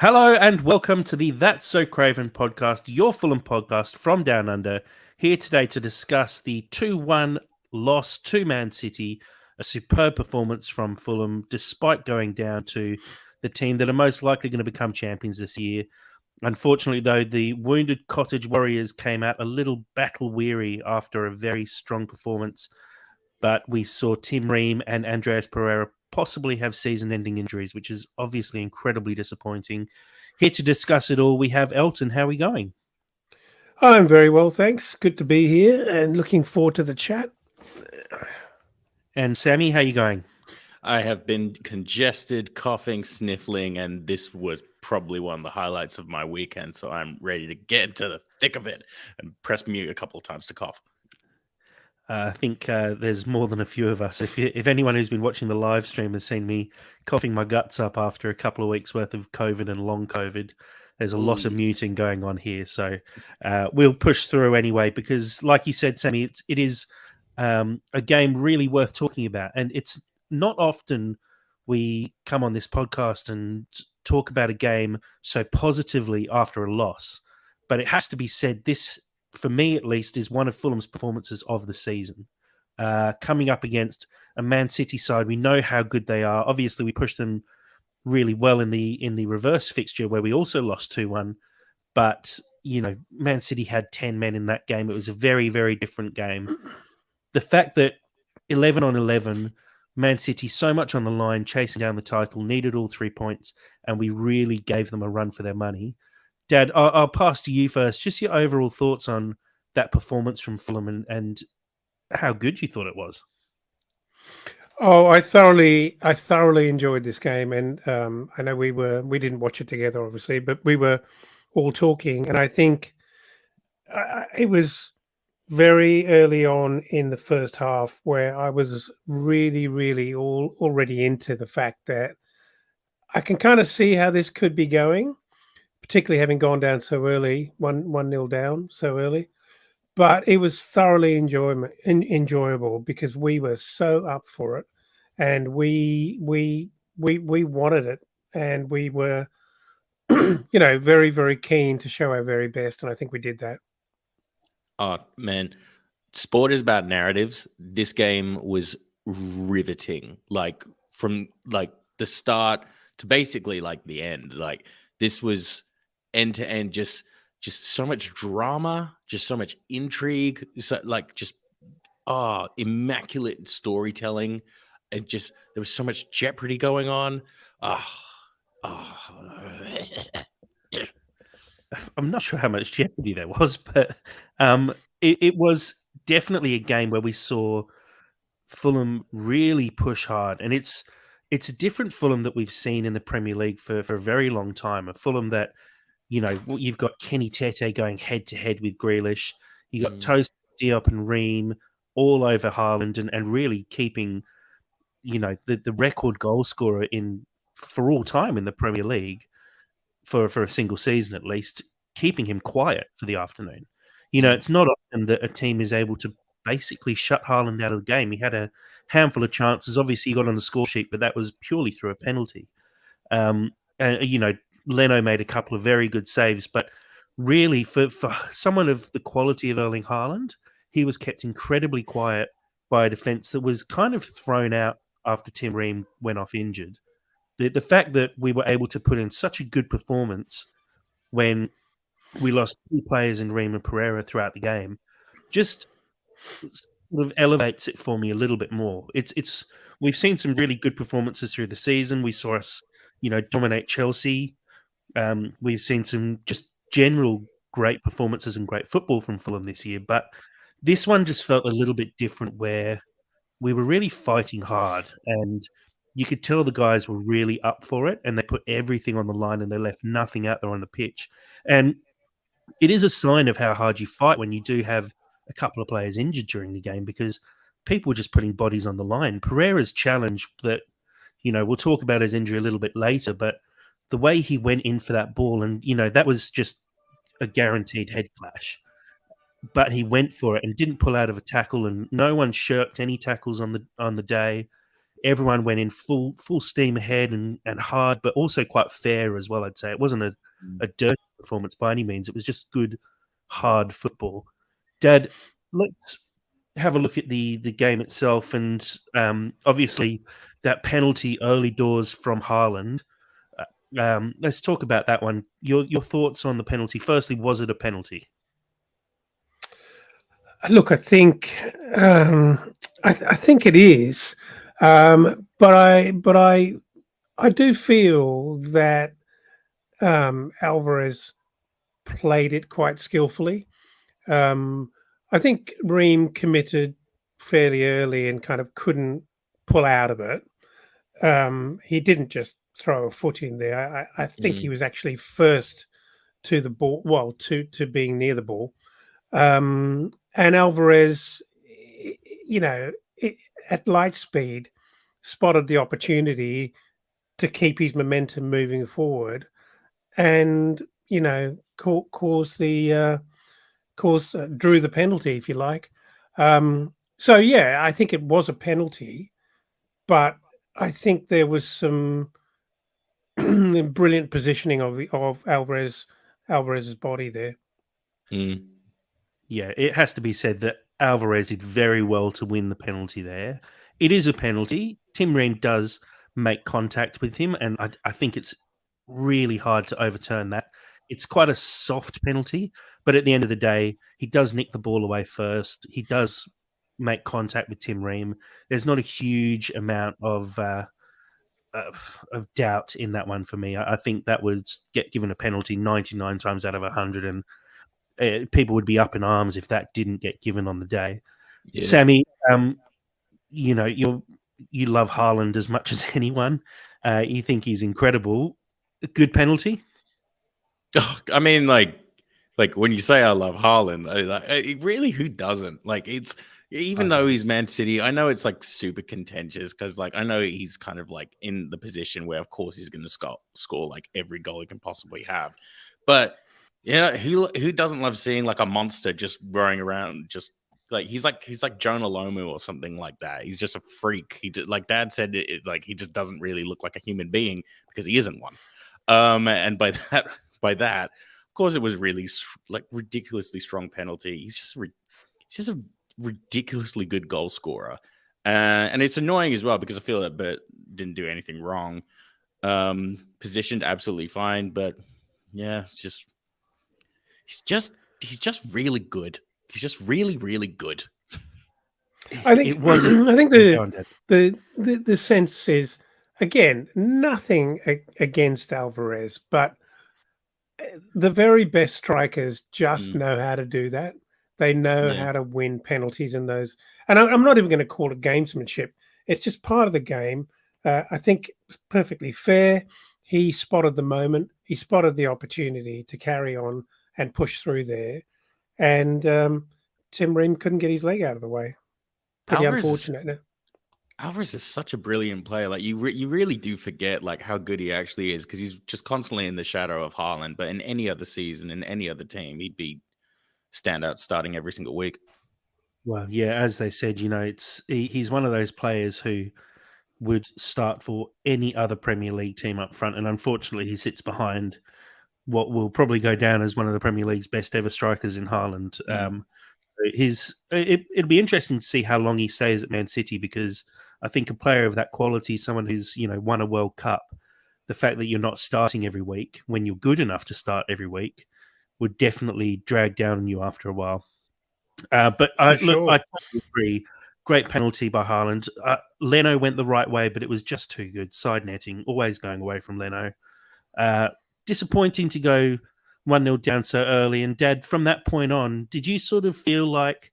Hello and welcome to the That's So Craven podcast, your Fulham podcast from Down Under. Here today to discuss the 2-1 loss to Man City, a superb performance from Fulham despite going down to the team that are most likely going to become champions this year. Unfortunately, though, the wounded Cottage Warriors came out a little battle weary after a very strong performance, but we saw Tim Ream and Andreas Pereira possibly have season-ending injuries, which is obviously incredibly disappointing. Here to discuss it all, we have Elton. How are we going? I'm very well, thanks. Good to be here and looking forward to the chat. And Sammy, how are you going? I have been congested, coughing, sniffling, and this was probably one of the highlights of my weekend. So I'm ready to get into the thick of it and press mute a couple of times to cough. I think there's more than a few of us. If anyone who's been watching the live stream has seen me coughing my guts up after a couple of weeks worth of COVID and long COVID, there's a lot of muting going on here. So we'll push through anyway, because like you said, Sammy, it is a game really worth talking about. And it's not often we come on this podcast and talk about a game so positively after a loss. But it has to be said, this, for me at least, is one of Fulham's performances of the season. Coming up against a Man City side, we know how good they are. Obviously, we pushed them really well in the reverse fixture where we also lost 2-1. But, Man City had 10 men in that game. It was a very, very different game. The fact that 11 on 11, Man City so much on the line, chasing down the title, needed all 3 points, and we really gave them a run for their money. Dad, I'll pass to you first. Just your overall thoughts on that performance from Fulham and how good you thought it was. Oh, I thoroughly enjoyed this game, and I know we didn't watch it together, obviously, but we were all talking, and I think it was very early on in the first half where I was really already into the fact that I can kind of see how this could be going, particularly having gone down so early, 1-0 down so early. But it was thoroughly enjoyable because we were so up for it, and we wanted it, and we were, very very keen to show our very best, and I think we did that. Oh man, sport is about narratives. This game was riveting, from the start to basically the end. This was end to end, just so much drama, just so much intrigue, immaculate storytelling, and just there was so much jeopardy going on. I'm not sure how much jeopardy there was, but it was definitely a game where we saw Fulham really push hard, and it's a different Fulham that we've seen in the Premier League for a very long time. A Fulham that, you've got Kenny Tete going head to head with Grealish. You got Toast, Diop, and Ream all over Haaland, and really keeping, the record goal scorer for all time in the Premier League for a single season at least, keeping him quiet for the afternoon. It's not often that a team is able to basically shut Haaland out of the game. He had a handful of chances. Obviously, he got on the score sheet, but that was purely through a penalty. And, Leno made a couple of very good saves, but really for someone of the quality of Erling Haaland, he was kept incredibly quiet by a defence that was kind of thrown out after Tim Ream went off injured. The fact that we were able to put in such a good performance when we lost 2 players in Ream and Pereira throughout the game just sort of elevates it for me a little bit more. We've seen some really good performances through the season. We saw us, dominate Chelsea. We've seen some just general great performances and great football from Fulham this year, but this one just felt a little bit different, where we were really fighting hard, and you could tell the guys were really up for it, and they put everything on the line and they left nothing out there on the pitch. And it is a sign of how hard you fight when you do have a couple of players injured during the game, because people were just putting bodies on the line. Pereira's challenge that, we'll talk about his injury a little bit later, but the way he went in for that ball, and, that was just a guaranteed head clash. But he went for it and didn't pull out of a tackle, and no one shirked any tackles on the day. everyone went in full steam ahead and hard, but also quite fair as well. I'd say it wasn't a dirty performance by any means. It was just good, hard football. Dad, let's have a look at the game itself, and obviously that penalty early doors from Haaland. Let's talk about that one. Your thoughts on the penalty? Firstly, was it a penalty? Look, I think I think it is, but I do feel that Alvarez played it quite skillfully. I think Ream committed fairly early and kind of couldn't pull out of it. He didn't just throw a foot in there. I think he was actually first to the ball, well, to being near the ball. And Alvarez, at light speed, spotted the opportunity to keep his momentum moving forward, and drew the penalty, if you like. So yeah, I think it was a penalty, but I think there was some brilliant positioning of Alvarez's body there. Mm. Yeah, it has to be said that Alvarez did very well to win the penalty there. It is a penalty. Tim Ream does make contact with him, and I think it's really hard to overturn that. It's quite a soft penalty, but at the end of the day, he does nick the ball away first. He does make contact with Tim Ream. There's not a huge amount of doubt in that one for me. I think that would get given a penalty 99 times out of 100, and people would be up in arms if that didn't get given on the day. Yeah. Sammy, you love Haaland as much as anyone. You think he's incredible. A good penalty? Oh, I mean, like when you say I love Haaland, really, who doesn't? Like, it's even though he's Man City, I know it's like super contentious because, like, I know he's kind of like in the position where, of course, he's going to score like every goal he can possibly have. But who doesn't love seeing like a monster just roaring around, just like he's like Jonah Lomu or something like that. He's just a freak. Like Dad said, like he just doesn't really look like a human being because he isn't one. And by that, of course, it was really like ridiculously strong penalty. He's just a ridiculously good goal scorer, and it's annoying as well because I feel that Bert didn't do anything wrong. Positioned absolutely fine, but yeah, he's just really good. He's just really, really good. I think it was. I think the sense is, again, nothing against Alvarez, but the very best strikers just know how to do that. They know how to win penalties in those. And I'm not even going to call it gamesmanship. It's just part of the game. I think it's perfectly fair. He spotted the moment. He spotted the opportunity to carry on and push through there. And Tim Ream couldn't get his leg out of the way. Pretty unfortunate. Alvarez is such a brilliant player. Like you really do forget like how good he actually is because he's just constantly in the shadow of Haaland. But in any other season, in any other team, he'd be standout starting every single week. Well, yeah, as they said, he's one of those players who would start for any other Premier League team up front, and unfortunately, he sits behind what will probably go down as one of the Premier League's best ever strikers in Haaland. It'd be interesting to see how long he stays at Man City because I think a player of that quality, someone who's won a World Cup, the fact that you're not starting every week when you're good enough to start every week would definitely drag down on you after a while. But I totally agree. Great penalty by Haaland. Leno went the right way, but it was just too good. Side netting, always going away from Leno. Disappointing to go 1-0 down so early. And Dad, from that point on, did you sort of feel like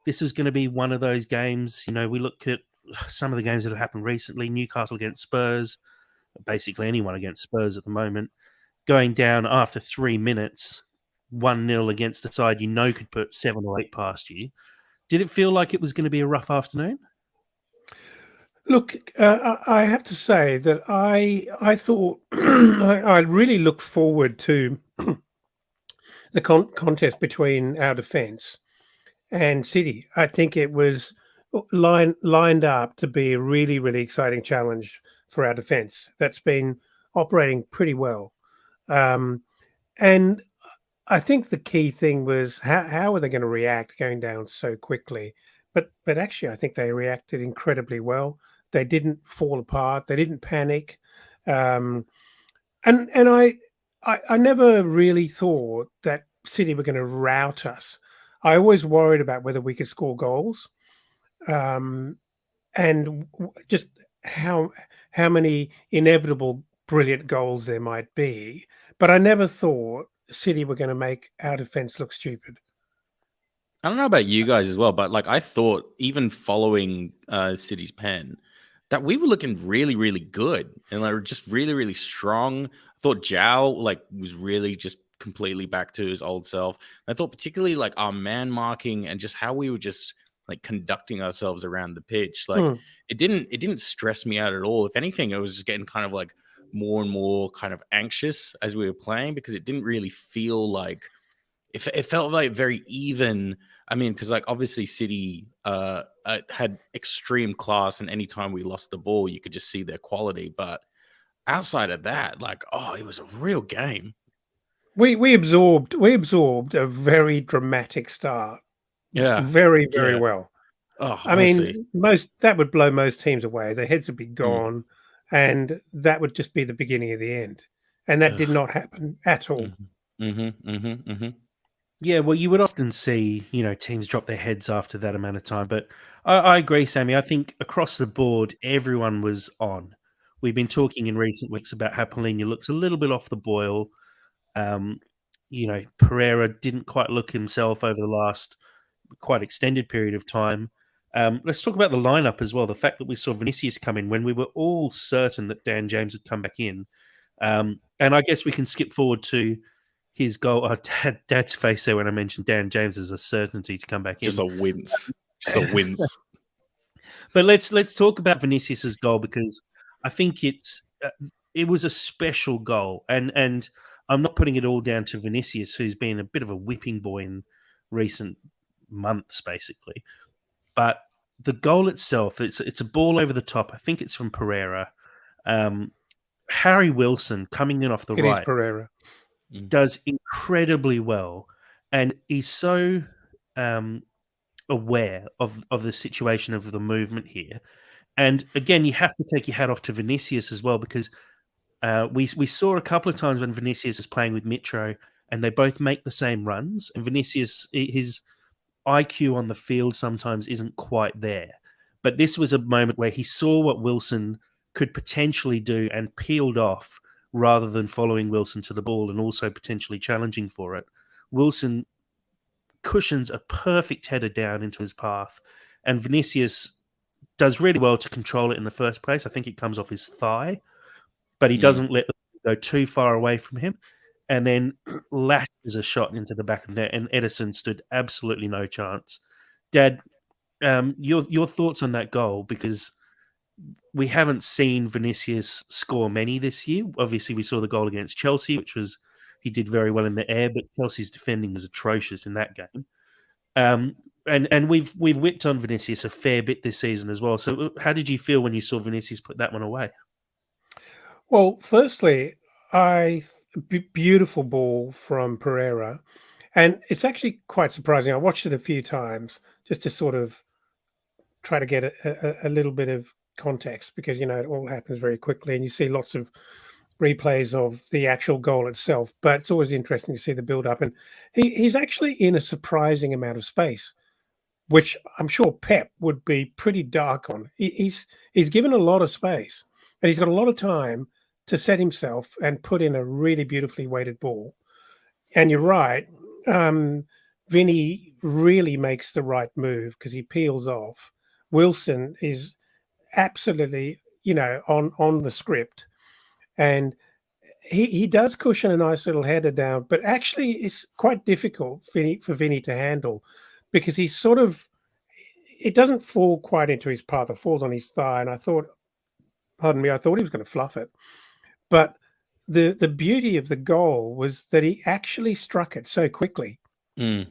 this was going to be one of those games? We look at some of the games that have happened recently, Newcastle against Spurs, basically anyone against Spurs at the moment, going down after 3 minutes, 1-0 against the side could put 7 or 8 past you. Did it feel like it was going to be a rough afternoon? Look, I have to say that I thought I really looked forward to the contest between our defence and City. I think it was lined up to be a really, really exciting challenge for our defence that's been operating pretty well. Um, and I think the key thing was how are they going to react going down so quickly? But actually, I think they reacted incredibly well. They didn't fall apart. They didn't panic. Um, and I never really thought that City were going to rout us. I always worried about whether we could score goals, um, and just how how many inevitable brilliant goals there might be. But I never thought City were going to make our defense look stupid. I don't know about you guys as well, but like I thought, even following City's pen, that we were looking really, really good and like just really, really strong. I thought Zhao like was really just completely back to his old self. I thought particularly like our man marking and just how we were just like conducting ourselves around the pitch. Like Hmm. it didn't stress me out at all. If anything, it was just getting kind of like more and more kind of anxious as we were playing because it didn't really feel like it felt like very even. I mean, because like obviously City had extreme class, and anytime we lost the ball, you could just see their quality. But outside of that, like, oh, it was a real game. We absorbed a very dramatic start, Yeah, very yeah. well. Oh, I honestly, mean, most that would blow most teams away. Their heads would be mm, gone, and that would just be the beginning of the end. And that did ugh, not happen at all. mm-hmm. Yeah, well, you would often see, teams drop their heads after that amount of time. But I agree, Sammy. I think across the board, everyone was on. We've been talking in recent weeks about how Polina looks a little bit off the boil. Um, Pereira didn't quite look himself over the last quite extended period of time. Let's talk about the lineup as well. The fact that we saw Vinicius come in when we were all certain that Dan James would come back in. And I guess we can skip forward to his goal. Dad's face there when I mentioned Dan James as a certainty to come back Just in. a wince, just a wince. But let's talk about Vinicius's goal because I think it was a special goal, and I'm not putting it all down to Vinicius, who's been a bit of a whipping boy in recent months, basically. But the goal itself, it's a ball over the top. I think it's from Pereira. Um, Harry Wilson coming in off the It is right Pereira. does incredibly well, and he's so um, aware of the situation of the movement here. And again, you have to take your hat off to Vinicius as well because we saw a couple of times when Vinicius is playing with Mitro, and they both make the same runs. And Vinicius, his IQ on the field sometimes isn't quite there. But this was a moment where he saw what Wilson could potentially do and peeled off rather than following Wilson to the ball and also potentially challenging for it. Wilson cushions a perfect header down into his path, and Vinicius does really well to control it in the first place. I think it comes off his thigh, but he Mm. doesn't let it go too far away from him, and then lashes a shot into the back of the net, and Edison stood absolutely no chance. Dad, your thoughts on that goal, because we haven't seen Vinicius score many this year. Obviously, we saw the goal against Chelsea, which was he did very well in the air, but Chelsea's defending was atrocious in that game. And we've whipped on Vinicius a fair bit this season as well. So, how did you feel when you saw Vinicius put that one away? Well, firstly, beautiful ball from Pereira, and it's actually quite surprising. I watched it a few times just to sort of try to get a little bit of context because it all happens very quickly, and you see lots of replays of the actual goal itself. But it's always interesting to see the build up, and he's actually in a surprising amount of space, which I'm sure Pep would be pretty dark on. He's given a lot of space, and he's got a lot of time to set himself and put in a really beautifully weighted ball. And you're right, Vinny really makes the right move because he peels off. Wilson is absolutely, on the script, and he does cushion a nice little header down, but actually it's quite difficult for Vinny to handle because he's sort of it doesn't fall quite into his path. It falls on his thigh, and I thought, pardon me, I thought he was going to fluff it. But the beauty of the goal was that he actually struck it so quickly, Mm.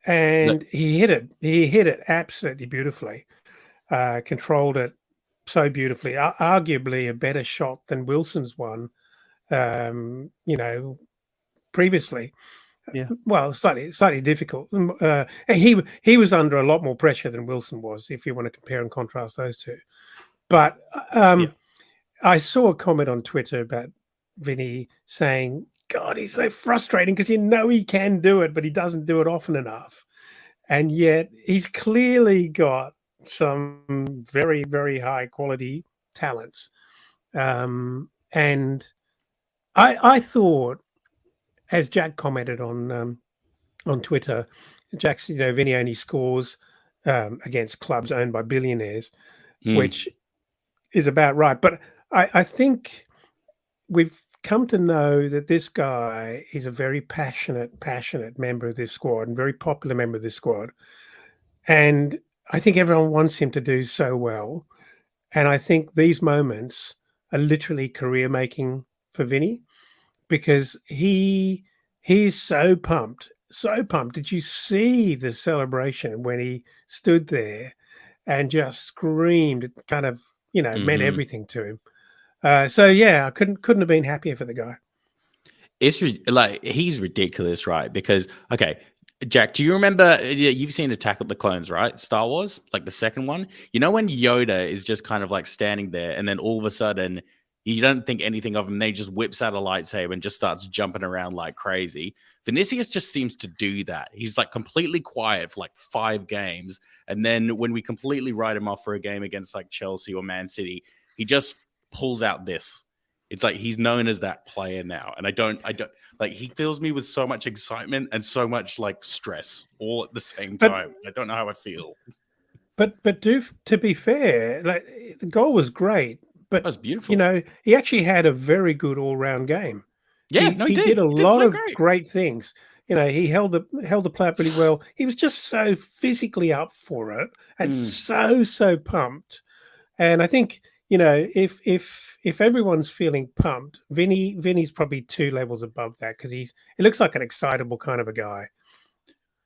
and he hit it. He hit it absolutely beautifully. Controlled it so beautifully. Arguably a better shot than Wilson's one. You know, previously. Yeah. Well, slightly difficult. He was under a lot more pressure than Wilson was, if you want to compare and contrast those two. But Yeah. I saw a comment on Twitter about Vinny saying, "God, he's so frustrating because you know he can do it, but he doesn't do it often enough." And yet he's clearly got some very, very high quality talents. And I thought, as Jack commented on Twitter, Jack's, Vinny only scores against clubs owned by billionaires, which is about right. But I think we've come to know that this guy is a very passionate member of this squad and very popular member of this squad. And I think everyone wants him to do so well. And I think these moments are literally career making for Vinny, because he's so pumped, so pumped. Did you see the celebration when he stood there and just screamed? It kind of, meant everything to him. So yeah, I couldn't have been happier for the guy. It's like he's ridiculous, right? Because okay, Jack, do you remember? You've seen Attack of the Clones, right? Star Wars, like the second one. You know when Yoda is just kind of like standing there, and then all of a sudden you don't think anything of him. They just whips out a lightsaber and just starts jumping around like crazy. Vinicius just seems to do that. He's like completely quiet for like 5 games, and then when we completely write him off for a game against like Chelsea or Man City, he just pulls out this. It's like he's known as that player now. And I don't like, he fills me with so much excitement and so much like stress all at the same time. I don't know how I feel. But to be fair, like the goal was great, but that was beautiful. He actually had a very good all-round game. Yeah, he did a lot of great things. He held the play up really well. He was just so physically up for it and so pumped. And I think, if everyone's feeling pumped, Vinny's probably 2 levels above that, because it looks like an excitable kind of a guy.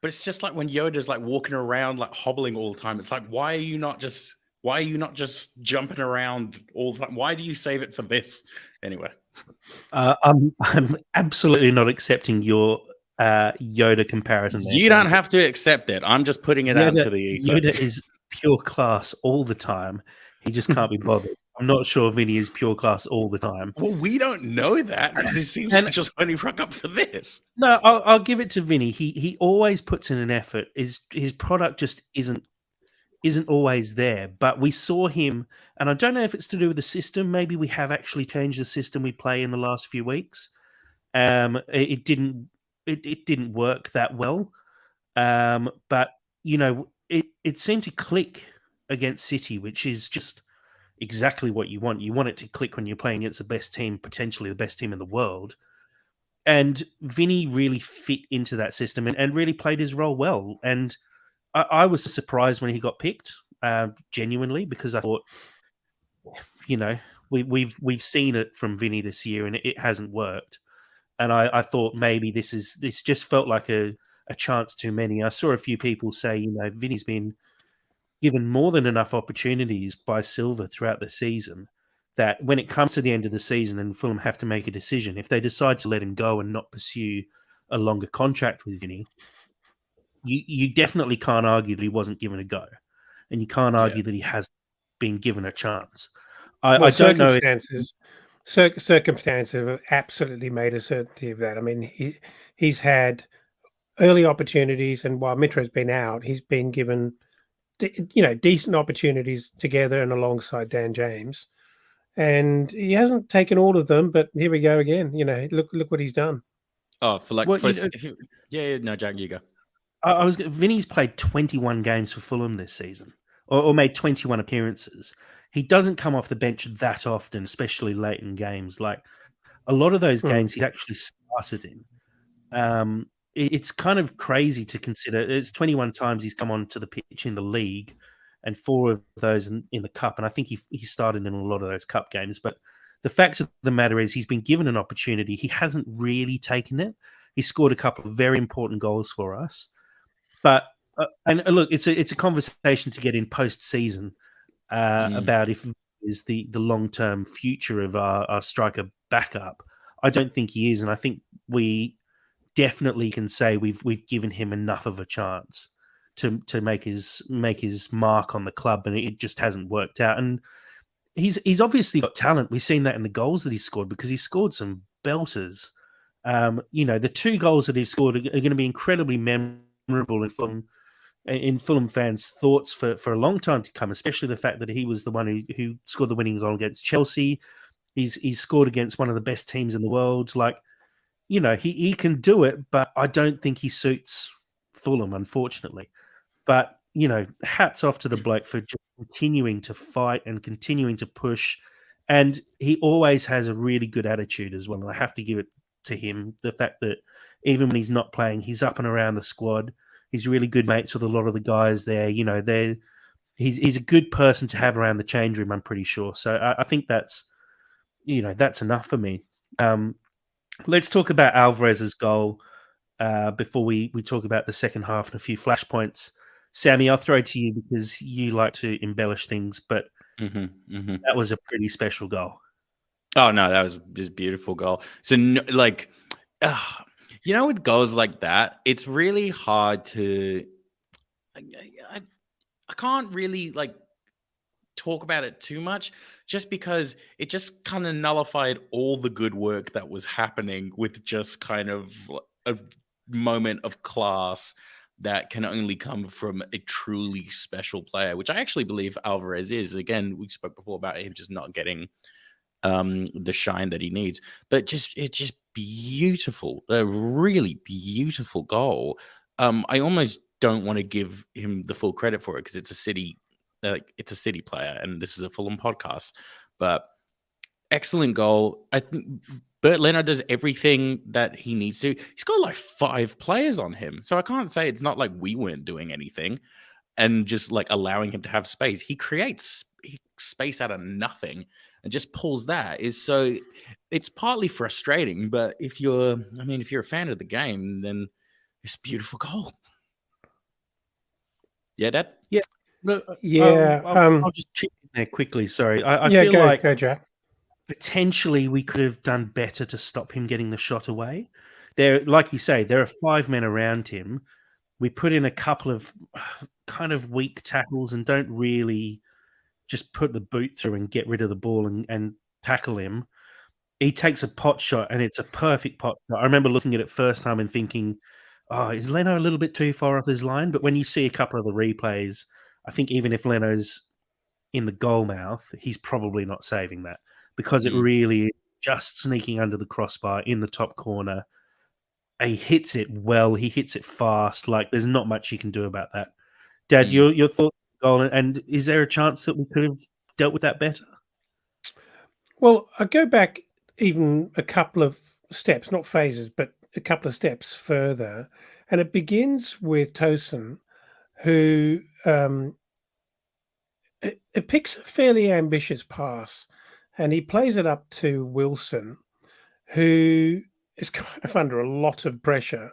But it's just like when Yoda's like walking around, like hobbling all the time. It's like, why are you not just jumping around all the time? Why do you save it for this? Anyway. I'm absolutely not accepting your Yoda comparison there. You don't have to accept it. I'm just putting it out to the ether. Yoda is pure class all the time. He just can't be bothered. I'm not sure Vinny is pure class all the time. Well, we don't know that because it seems to just only rock up for this. No, I'll give it to Vinny. He always puts in an effort. His product just isn't always there. But we saw him, and I don't know if it's to do with the system. Maybe we have actually changed the system we play in the last few weeks. It didn't work that well. But it seemed to click against City, which is just exactly what you want. You want it to click when you're playing against the best team, potentially the best team in the world. And Vinny really fit into that system and really played his role well. And I was surprised when he got picked, genuinely, because I thought, we've seen it from Vinny this year and it hasn't worked. And I thought maybe this just felt like a chance too many. I saw a few people say, Vinny's been given more than enough opportunities by Silva throughout the season, that when it comes to the end of the season and Fulham have to make a decision, if they decide to let him go and not pursue a longer contract with Vinny, you definitely can't argue that he wasn't given a go, and you can't argue that he has been given a chance. I don't know. Circumstances have absolutely made a certainty of that. I mean, he's had early opportunities, and while Mitro's been out, he's been given decent opportunities together and alongside Dan James, and he hasn't taken all of them. But here we go again. Look what he's done. Oh, no, Jack, you go. Vinny's played 21 games for Fulham this season, or made 21 appearances. He doesn't come off the bench that often, especially late in games. Like a lot of those games, he's actually started in. It's kind of crazy to consider. It's 21 times he's come onto the pitch in the league, and 4 of those in the cup. And I think he started in a lot of those cup games. But the fact of the matter is, he's been given an opportunity. He hasn't really taken it. He scored a couple of very important goals for us. But and look, it's a conversation to get in post-season about if is the long-term future of our striker backup. I don't think he is, and I think we definitely can say we've given him enough of a chance to make his mark on the club, and it just hasn't worked out. And he's obviously got talent. We've seen that in the goals that he scored because he scored some belters. The 2 goals that he's scored are going to be incredibly memorable in Fulham fans' thoughts for a long time to come, especially the fact that he was the one who scored the winning goal against Chelsea. He's scored against one of the best teams in the world. Like, he can do it, but I don't think he suits Fulham, unfortunately. But, hats off to the bloke for just continuing to fight and continuing to push. And he always has a really good attitude as well. And I have to give it to him. The fact that even when he's not playing, he's up and around the squad. He's really good mates with a lot of the guys there. He's a good person to have around the change room, I'm pretty sure. So I think that's enough for me. Let's talk about Alvarez's goal before we talk about the second half and a few flashpoints. Sammy, I'll throw it to you because you like to embellish things, but that was a pretty special goal. Oh no, that was just beautiful goal. So with goals like that, it's really hard to. I can't really talk about it too much, just because it just kind of nullified all the good work that was happening with just kind of a moment of class that can only come from a truly special player, which I actually believe Alvarez is. Again, we spoke before about him just not getting the shine that he needs, but it's just beautiful, a really beautiful goal. I almost don't want to give him the full credit for it because it's a City player, and this is a Fulham podcast. But excellent goal. I think Bert Leno does everything that he needs to. He's got 5 players on him, so I can't say it's not like we weren't doing anything and just allowing him to have space. He creates space out of nothing and just pulls that. It's partly frustrating, but if you're a fan of the game, then it's a beautiful goal. Yeah, Dad? Yeah. No, Yeah. I'll just chip in there quickly. Sorry. I feel go, Jack. Potentially we could have done better to stop him getting the shot away. There, like you say, there are 5 men around him. We put in a couple of kind of weak tackles and don't really just put the boot through and get rid of the ball and tackle him. He takes a pot shot and it's a perfect pot shot. I remember looking at it first time and thinking, oh, is Leno a little bit too far off his line? But when you see a couple of the replays, I think even if Leno's in the goal mouth, he's probably not saving that because it really is just sneaking under the crossbar in the top corner. He hits it well. He hits it fast. There's not much you can do about that. Dad, your thoughts on goal, and is there a chance that we could have dealt with that better? Well, I go back even a couple of steps, not phases, but a couple of steps further, and it begins with Tosin, who it picks a fairly ambitious pass, and he plays it up to Wilson, who is kind of under a lot of pressure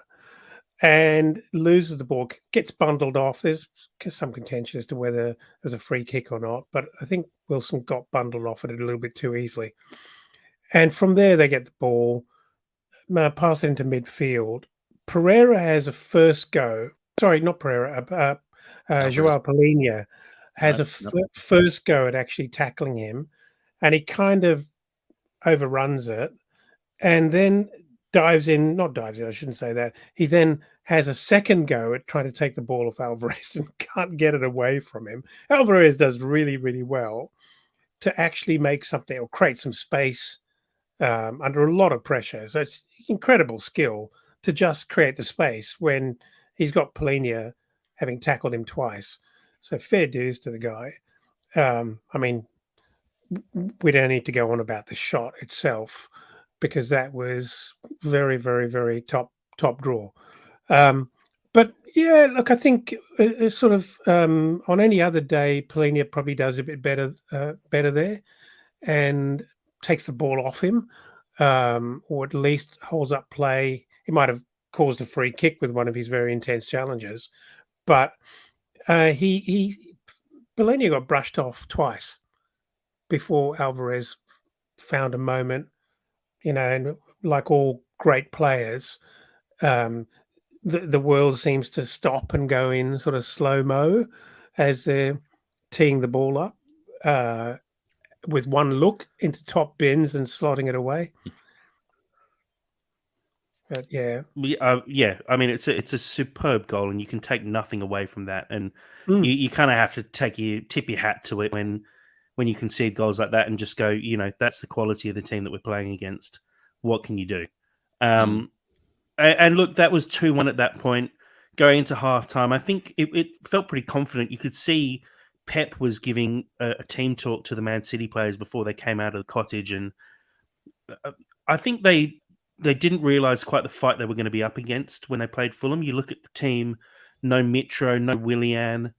and loses the ball, gets bundled off. There's some contention as to whether it was a free kick or not, but I think Wilson got bundled off it a little bit too easily. And from there, they get the ball, pass it into midfield. Pereira has a first go. Sorry, not Pereira. Joao Palhinha has a first go at actually tackling him, and he kind of overruns it, and then dives in. Not dives in, I shouldn't say that. He then has a second go at trying to take the ball off Alvarez and can't get it away from him. Alvarez does really, really well to actually make something or create some space under a lot of pressure. So it's incredible skill to just create the space when he's got Palhinha having tackled him twice. So fair dues to the guy. We don't need to go on about the shot itself because that was very, very, very top draw. But yeah, look, I think sort of on any other day, Palhinha probably does a bit better there and takes the ball off him, or at least holds up play. He might have caused a free kick with one of his very intense challenges. But Belenia got brushed off twice before Alvarez found a moment, and like all great players, the world seems to stop and go in sort of slow mo as they're teeing the ball up with one look into top bins and slotting it away. But yeah, yeah. I mean, it's a superb goal, and you can take nothing away from that. And Mm. you kind of have to tip your hat to it when you concede goals like that, and just go, that's the quality of the team that we're playing against. What can you do? And look, that was 2-1 at that point. Going into halftime, I think it felt pretty confident. You could see Pep was giving a team talk to the Man City players before they came out of the cottage, and I think they didn't realise quite the fight they were going to be up against when they played Fulham. You look at the team, no Mitro, no Willian.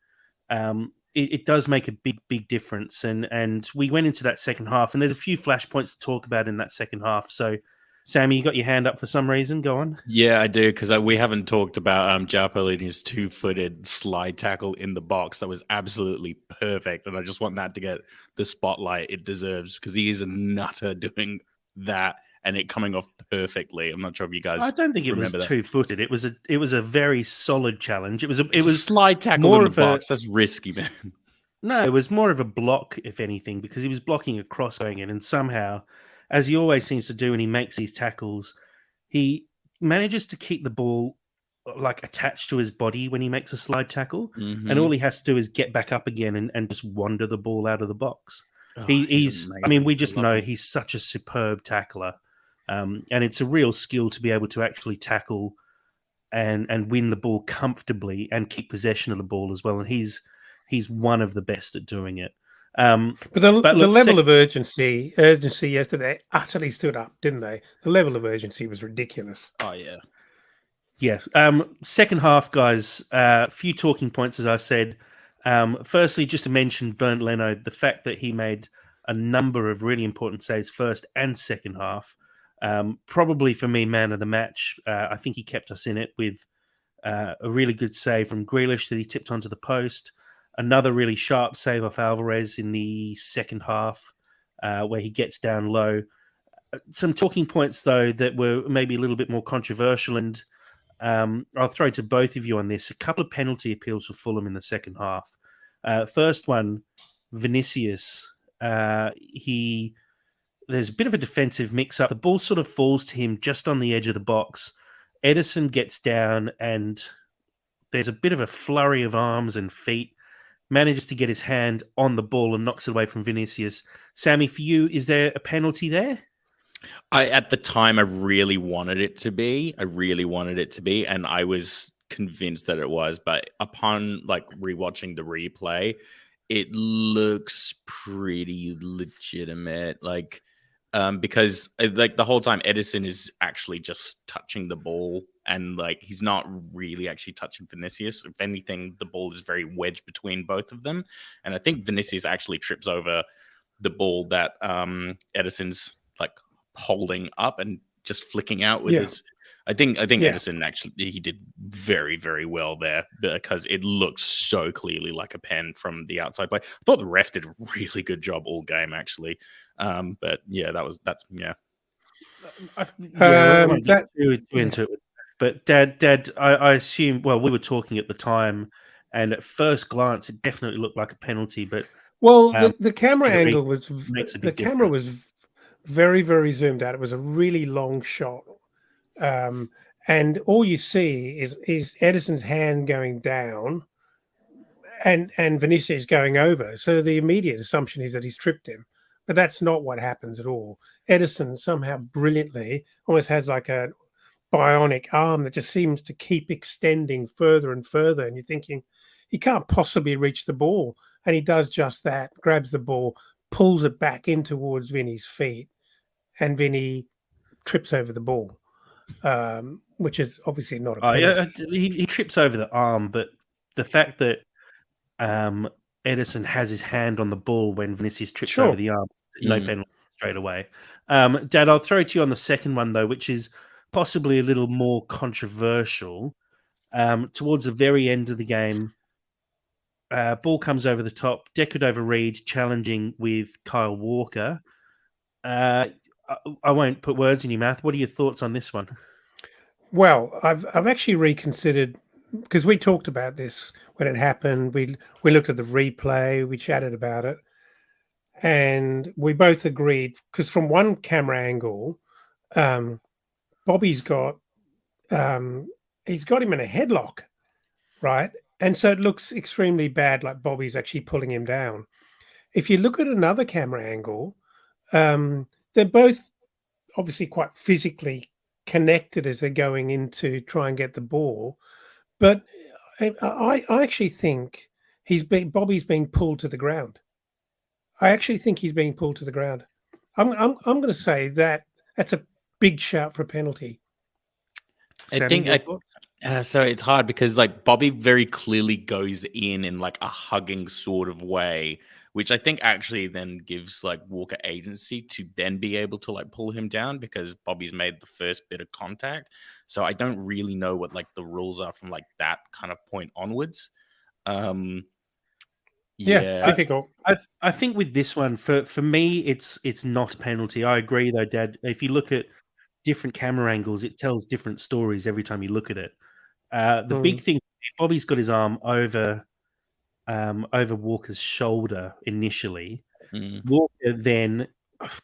It does make a big difference. And we went into that second half, and there's a few flashpoints to talk about in that second half. So, Sammy, you got your hand up for some reason. Go on. Yeah, I do, because we haven't talked about Japolini's two-footed slide tackle in the box. That was absolutely perfect, and I just want that to get the spotlight it deserves, because he is a nutter doing that and it coming off perfectly. I'm not sure if you guys. I don't think it was two-footed. It was a very solid challenge. It was a slide tackle more in the box. That's risky, man. No, it was more of a block, if anything, because he was blocking a cross going in, and somehow, as he always seems to do when he makes these tackles, he manages to keep the ball like attached to his body when he makes a slide tackle, and all he has to do is get back up again and just wander the ball out of the box. He's I mean, we just know he's such a superb tackler, and it's a real skill to be able to actually tackle and win the ball comfortably and keep possession of the ball as well. And he's one of the best at doing it. But the level of urgency yesterday utterly stood up, didn't they? The level of urgency was ridiculous. Oh yeah. Yeah. Second half, guys, a few talking points, as I said. Firstly, just to mention Bernd Leno, the fact that he made a number of really important saves first and second half. Probably for me, man of the match. I think he kept us in it with a really good save from Grealish that he tipped onto the post. Another really sharp save off Alvarez in the second half where he gets down low. Some talking points, though, that were maybe a little bit more controversial, and I'll throw to both of you on this. A couple of penalty appeals for Fulham in the second half. First one, Vinicius. There's a bit of a defensive mix-up. The ball sort of falls to him just on the edge of the box. Ederson gets down, and there's a bit of a flurry of arms and feet. Manages to get his hand on the ball and knocks it away from Vinicius. Sammy, for you, is there a penalty there? At the time, I really wanted it to be. And I was convinced that it was. But upon rewatching the replay, it looks pretty legitimate. Because the whole time Ederson is actually just touching the ball, and he's not really actually touching Vinicius. If anything, the ball is very wedged between both of them, and I think Vinicius actually trips over the ball that Ederson's holding up and just flicking out with his. I think Ederson actually he did very, very well there, because it looks so clearly like a pen from the outside play. I thought the ref did a really good job all game, actually. But yeah, that's. Into it. But Dad, I assume. Well, we were talking at the time, and at first glance, it definitely looked like a penalty. But the camera angle was camera was very, very zoomed out. It was a really long shot. And all you see is Ederson's hand going down and Vinicius going over. So the immediate assumption is that he's tripped him. But that's not what happens at all. Ederson somehow brilliantly almost has like a bionic arm that just seems to keep extending further and further. And you're thinking, he can't possibly reach the ball. And he does just that, grabs the ball, pulls it back in towards Vinny's feet, and Vinny trips over the ball. Which is obviously not a penalty. He trips over the arm, but the fact that Ederson has his hand on the ball when Vinicius trips over the arm, no penalty straight away. Dad, I'll throw to you on the second one, though, which is possibly a little more controversial. Towards the very end of the game, ball comes over the top, Deckard over Reed challenging with Kyle Walker. I won't put words in your mouth. What are your thoughts on this one? Well, I've actually reconsidered because we talked about this when it happened. We looked at the replay, we chatted about it, and we both agreed because from one camera angle, um, Bobby's got he's got him in a headlock, right? And so it looks extremely bad, like Bobby's actually pulling him down. If you look at another camera angle, they're both obviously quite physically connected as they're going in to try and get the ball. But I actually think Bobby's being pulled to the ground. I actually think he's being pulled to the ground. I'm going to say that that's a big shout for a penalty. I Sammy, think your I thoughts? so it's hard because like Bobby very clearly goes in like a hugging sort of way, which I think actually then gives like Walker agency to then be able to like pull him down because Bobby's made the first bit of contact. So I don't really know what like the rules are from like that kind of point onwards. Yeah. Difficult. I think with this one, for me, it's not a penalty. I agree, though, Dad. If you look at different camera angles, it tells different stories every time you look at it. The big thing, Bobby's got his arm over Walker's shoulder initially. Mm. Walker then,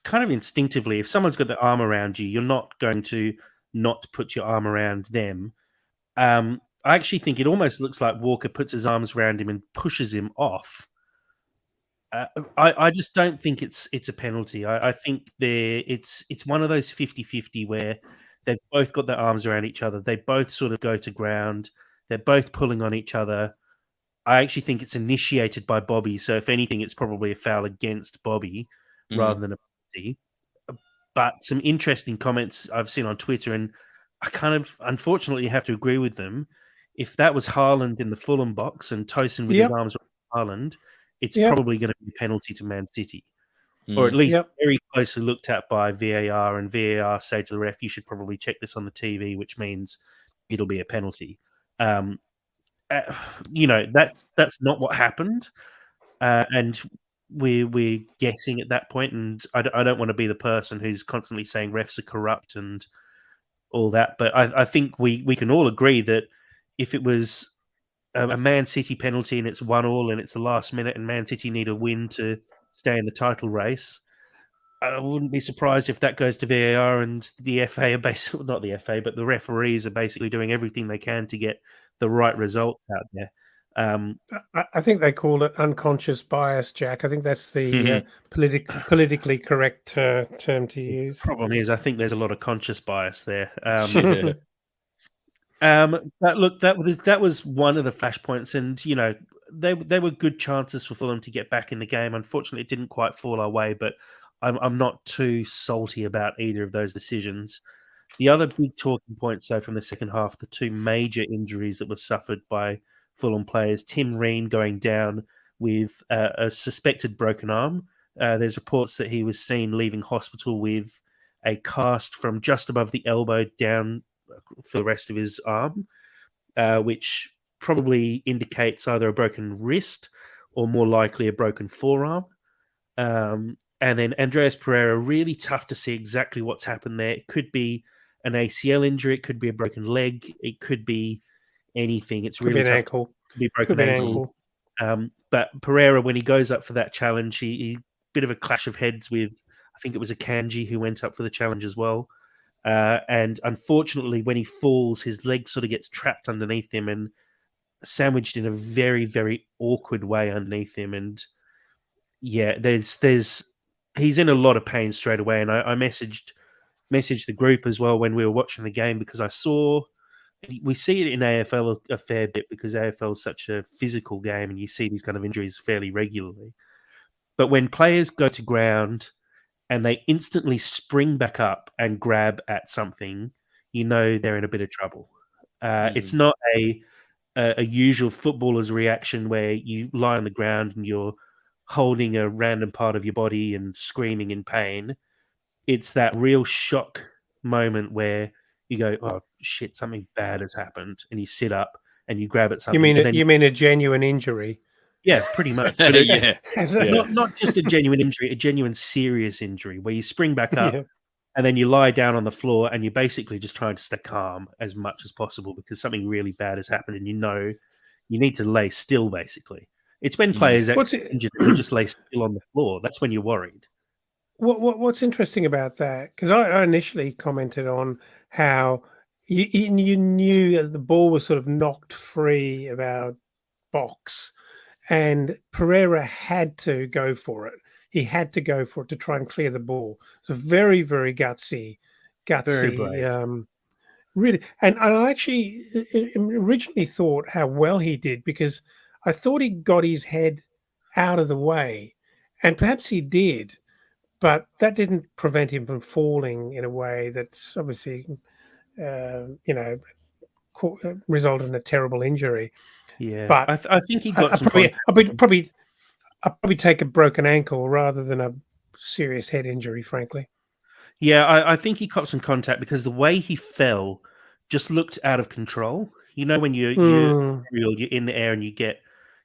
kind of instinctively, if someone's got their arm around you, you're not going to not put your arm around them. I actually think it almost looks like Walker puts his arms around him and pushes him off. I just don't think it's a penalty. I think it's one of those 50-50 where they've both got their arms around each other. They both sort of go to ground. They're both pulling on each other. I actually think it's initiated by Bobby. So if anything, it's probably a foul against Bobby rather than a penalty. But some interesting comments I've seen on Twitter, and I kind of unfortunately have to agree with them. If that was Haaland in the Fulham box and Tosin with his Yep. arms around Haaland, it's Yep. probably going to be a penalty to Man City, or at least Yep. very closely looked at by VAR. And VAR say to the ref, "You should probably check this on the TV," which means it'll be a penalty. That's not what happened, and we're guessing at that point. And I don't want to be the person who's constantly saying refs are corrupt and all that, but I think we can all agree that if it was a Man City penalty and it's 1-1 and it's the last minute and Man City need a win to stay in the title race, I wouldn't be surprised if that goes to VAR and the FA are basically, not the FA, but the referees are basically doing everything they can to get the right result out there. I think they call it unconscious bias, Jack. I think that's the politically correct term to use. Problem is, I think there's a lot of conscious bias there. Yeah. But look, that was one of the flashpoints, and they were good chances for Fulham to get back in the game. Unfortunately, it didn't quite fall our way, but I'm not too salty about either of those decisions. The other big talking points, though, from the second half, the two major injuries that were suffered by Fulham players: Tim Ream going down with a suspected broken arm. There's reports that he was seen leaving hospital with a cast from just above the elbow down for the rest of his arm, which probably indicates either a broken wrist or more likely a broken forearm. And then Andreas Pereira, really tough to see exactly what's happened there. It could be an ACL injury, it could be a broken leg, it could be anything. It's Could really be an tough. ankle. Could be a Could broken be an ankle. ankle. But Pereira, when he goes up for that challenge, he bit of a clash of heads with, I think it was a Kanji who went up for the challenge as well. And unfortunately, when he falls, his leg sort of gets trapped underneath him and sandwiched in a very, very awkward way underneath him. And yeah, he's in a lot of pain straight away. And I messaged the group as well when we were watching the game, because I saw, we see it in AFL a fair bit because AFL is such a physical game and you see these kind of injuries fairly regularly. But when players go to ground and they instantly spring back up and grab at something, they're in a bit of trouble. It's not a usual footballer's reaction where you lie on the ground and you're holding a random part of your body and screaming in pain. It's that real shock moment where you go, oh shit, something bad has happened, and you sit up and you grab at You something. But then, mean a genuine injury? yeah, pretty much. But Yeah. Yeah. not just a genuine injury, a genuine serious injury where you spring back up Yeah. and then you lie down on the floor and you're basically just trying to stay calm as much as possible because something really bad has happened and you know you need to lay still, basically. It's when players actually What's it, injured and they just lay still on the floor. That's when you're worried. what's interesting about that? Because I initially commented on how you knew that the ball was sort of knocked free of our box, and Pereira had to go for it. He had to go for it to try and clear the ball. It's a very, very Very gutsy, brave. really. And I actually originally thought how well he did because I thought he got his head out of the way, and perhaps he did, but that didn't prevent him from falling in a way that's obviously, you know, resulted in a terrible injury. Yeah. But I think he got some probably, contact. I'd probably take a broken ankle rather than a serious head injury, frankly. Yeah, I think he caught some contact because the way he fell just looked out of control. You know, when Mm, you're in the air and you get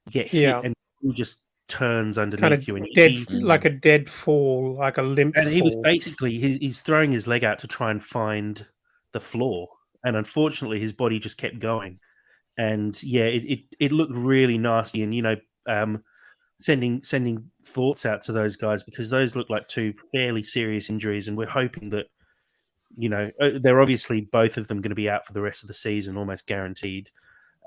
hit yeah, and he just turns kind of underneath you and dead, he like a dead fall, like a limp and he was fall. basically he's throwing his leg out to try and find the floor, and unfortunately his body just kept going. And yeah, it looked really nasty, and um, sending thoughts out to those guys because those look like two fairly serious injuries, and we're hoping that they're obviously both of them going to be out for the rest of the season, almost guaranteed.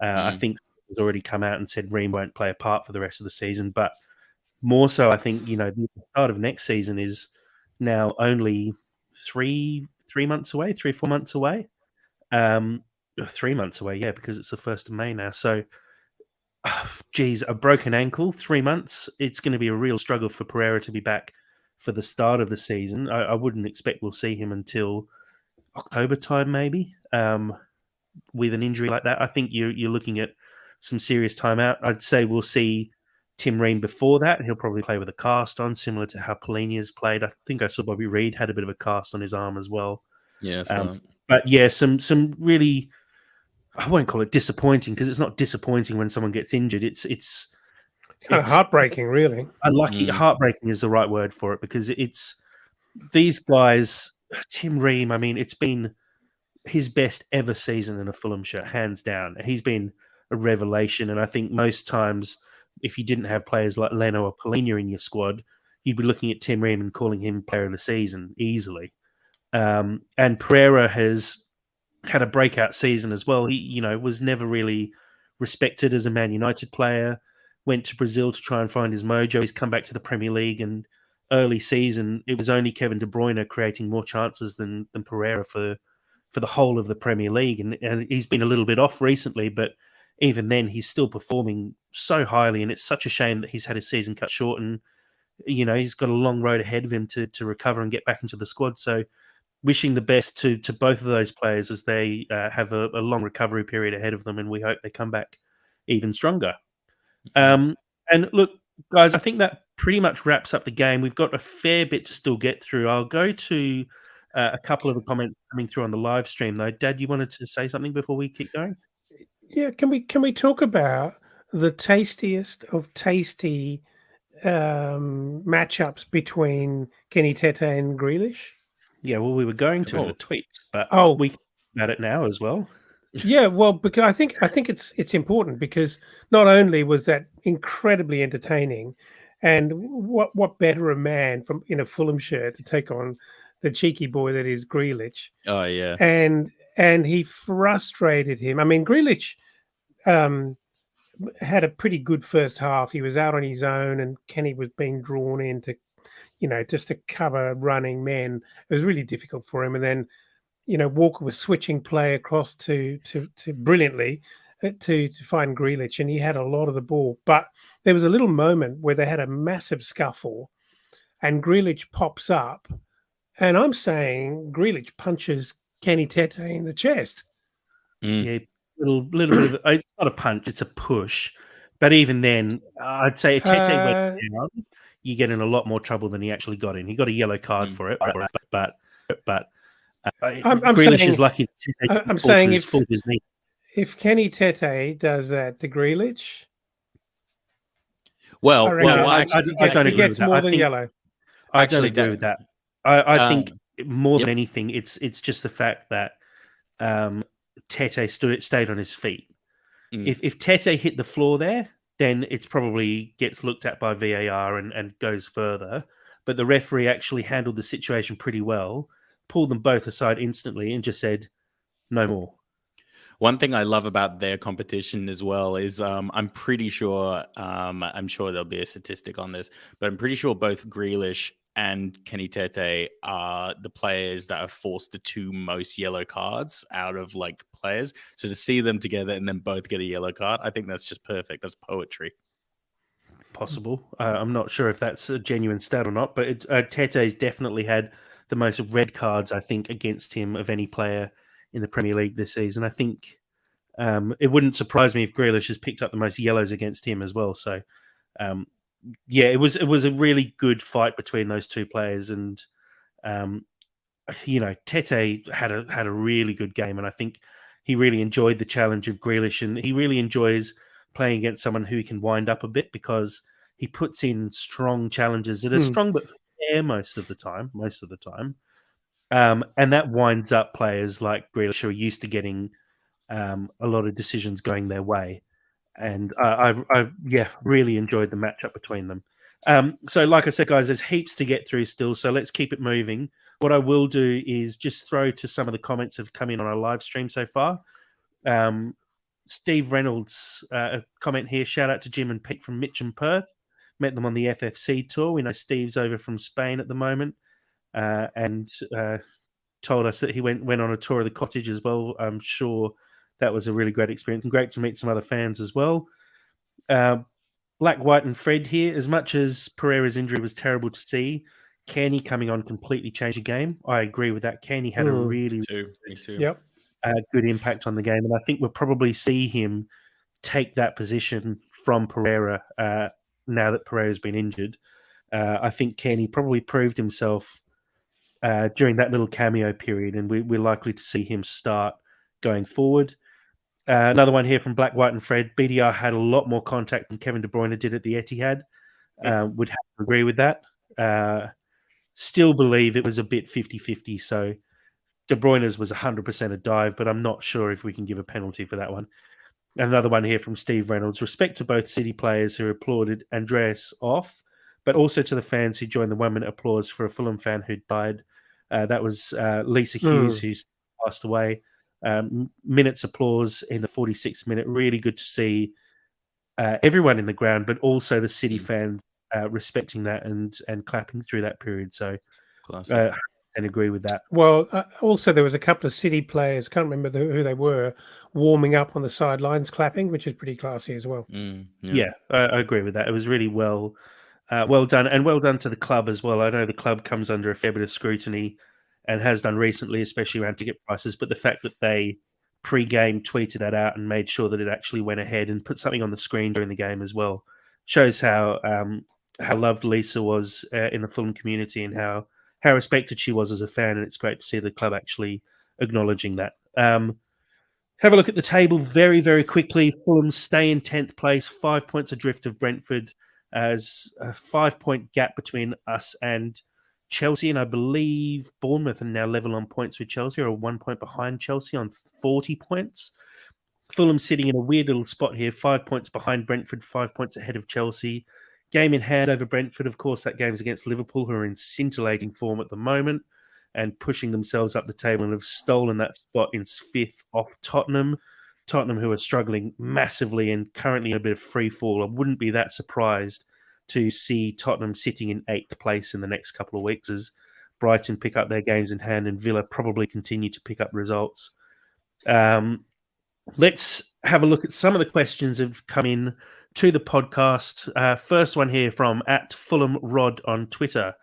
I think has already come out and said Ream won't play a part for the rest of the season, but more so, I think the start of next season is now only three months away, 3 4 months away. 3 months away, yeah, because it's the 1st of May now. So, geez, a broken ankle, 3 months. It's going to be a real struggle for Pereira to be back for the start of the season. I wouldn't expect we'll see him until October time, maybe. With an injury like that, I think you're looking at some serious time out. I'd say we'll see Tim Ream before that. He'll probably play with a cast on, similar to how Polinia's played. I think I saw Bobby Reed had a bit of a cast on his arm as well. Yeah. But yeah, some really, I won't call it disappointing because it's not disappointing when someone gets injured. It's Kind of it's heartbreaking, really. unlucky. Heartbreaking is the right word for it because it's these guys. Tim Ream. I mean, it's been his best ever season in a Fulham shirt, hands down. He's been a revelation, and I think most times, if you didn't have players like Leno or Polina in your squad, you'd be looking at Tim Ream and calling him player of the season easily. And Pereira has had a breakout season as well. He, was never really respected as a Man United player. Went to Brazil to try and find his mojo. He's come back to the Premier League, and early season it was only Kevin De Bruyne creating more chances than Pereira for the whole of the Premier League. And he's been a little bit off recently, but even then he's still performing so highly. And it's such a shame that he's had his season cut short, and he's got a long road ahead of him to recover and get back into the squad. So wishing the best to both of those players as they have a long recovery period ahead of them, and we hope they come back even stronger. And look, guys, I think that pretty much wraps up the game. We've got a fair bit to still get through. I'll go to a couple of the comments coming through on the live stream, though. Dad, you wanted to say something before we keep going? Yeah, can we talk about the tastiest of tasty matchups between Kenny Tete and Grealish? Yeah, well, we were going to in the tweets, but we can talk about it now as well. Yeah, well, because I think it's important because not only was that incredibly entertaining, and what better a man from in a Fulham shirt to take on the cheeky boy that is Grealish, Oh yeah. and he frustrated him. I mean, Grealish had a pretty good first half. He was out on his own, and Kenny was being drawn in to, just to cover running men. It was really difficult for him, and then Walker was switching play across to brilliantly to find Grealish, and he had a lot of the ball. But there was a little moment where they had a massive scuffle, and Grealish pops up, and I'm saying Grealish punches Kenny Tete in the chest. Yeah, little bit of it's not a punch, it's a push. But even then, I'd say if Tete went down, you get in a lot more trouble than he actually got in. He got a yellow card for it, but I'm Grealish saying is lucky to take I'm the ball to saying his full his knee. if Kenny Tete does that to Grealish, I Well, reckon No, actually, I he don't agree gets with that. more than yellow. I don't actually, agree with that. I uh, think more yep. than anything, it's just the fact that Tete stayed on his feet. Mm. If Tete hit the floor there, then it's probably gets looked at by VAR and goes further. But the referee actually handled the situation pretty well, pulled them both aside instantly, and just said, "No more." One thing I love about their competition as well is I'm pretty sure I'm sure there'll be a statistic on this, but I'm pretty sure both Grealish and Kenny Tete are the players that have forced the two most yellow cards out of like players. So to see them together and then both get a yellow card, I think that's just perfect. That's poetry. Possible. I'm not sure if that's a genuine stat or not, but Tete's definitely had the most red cards, I think, against him of any player in the Premier League this season. I think it wouldn't surprise me if Grealish has picked up the most yellows against him as well. So, um, yeah, it was a really good fight between those two players, and um, Tete had a really good game, and I think he really enjoyed the challenge of Grealish, and he really enjoys playing against someone who he can wind up a bit because he puts in strong challenges that are Hmm. strong but fair most of the time. And that winds up players like Grealish who are used to getting a lot of decisions going their way. And I really enjoyed the matchup between them. So, like I said, guys, there's heaps to get through still. So let's keep it moving. What I will do is just throw to some of the comments that have come in on our live stream so far. Um, Steve Reynolds, a comment here. Shout out to Jim and Pete from Mitcham, Perth. Met them on the FFC tour. We know Steve's over from Spain at the moment, and told us that he went on a tour of the cottage as well. I'm sure that was a really great experience and great to meet some other fans as well. Uh, Black, White, and Fred here. As much as Pereira's injury was terrible to see, Canny coming on completely changed the game. I agree with that. Canny had a really Me too. Yep. good impact on the game, and I think we'll probably see him take that position from Pereira now that Pereira's been injured. I think Canny probably proved himself during that little cameo period, and we're likely to see him start going forward. Another one here from Black, White, and Fred. BDR had a lot more contact than Kevin De Bruyne did at the Etihad. Would have to agree with that. Still believe it was a bit 50-50. So De Bruyne's was 100% a dive, but I'm not sure if we can give a penalty for that one. Another one here from Steve Reynolds. Respect to both City players who applauded Andreas off, but also to the fans who joined the 1 minute applause for a Fulham fan who died. That was Lisa Hughes, who passed away. Minutes applause in the 46th minute. Really good to see everyone in the ground, but also the City fans respecting that and clapping through that period. So, and agree with that. Well, also there was a couple of City players. I can't remember who they were, warming up on the sidelines, clapping, which is pretty classy as well. Yeah, I agree with that. It was really well done, and well done to the club as well. I know the club comes under a fair bit of scrutiny and has done recently, especially around ticket prices. But the fact that they pre-game tweeted that out and made sure that it actually went ahead and put something on the screen during the game as well shows how loved Lisa was in the Fulham community and how respected she was as a fan. And it's great to see the club actually acknowledging that. Have a look at the table very, very quickly. Fulham stay in 10th place, 5 points adrift of Brentford, as a 5 point gap between us and Chelsea. And I believe Bournemouth are now level on points with Chelsea, or 1 point behind Chelsea on 40 points. Fulham sitting in a weird little spot here, 5 points behind Brentford, 5 points ahead of Chelsea. Game in hand over Brentford. Of course, that game's against Liverpool, who are in scintillating form at the moment and pushing themselves up the table and have stolen that spot in fifth off Tottenham. Tottenham, who are struggling massively and currently in a bit of free fall. I wouldn't be that surprised to see Tottenham sitting in 8th place in the next couple of weeks as Brighton pick up their games in hand and Villa probably continue to pick up results. Let's have a look at some of the questions that have come in to the podcast. First one here from @FulhamRod on Twitter.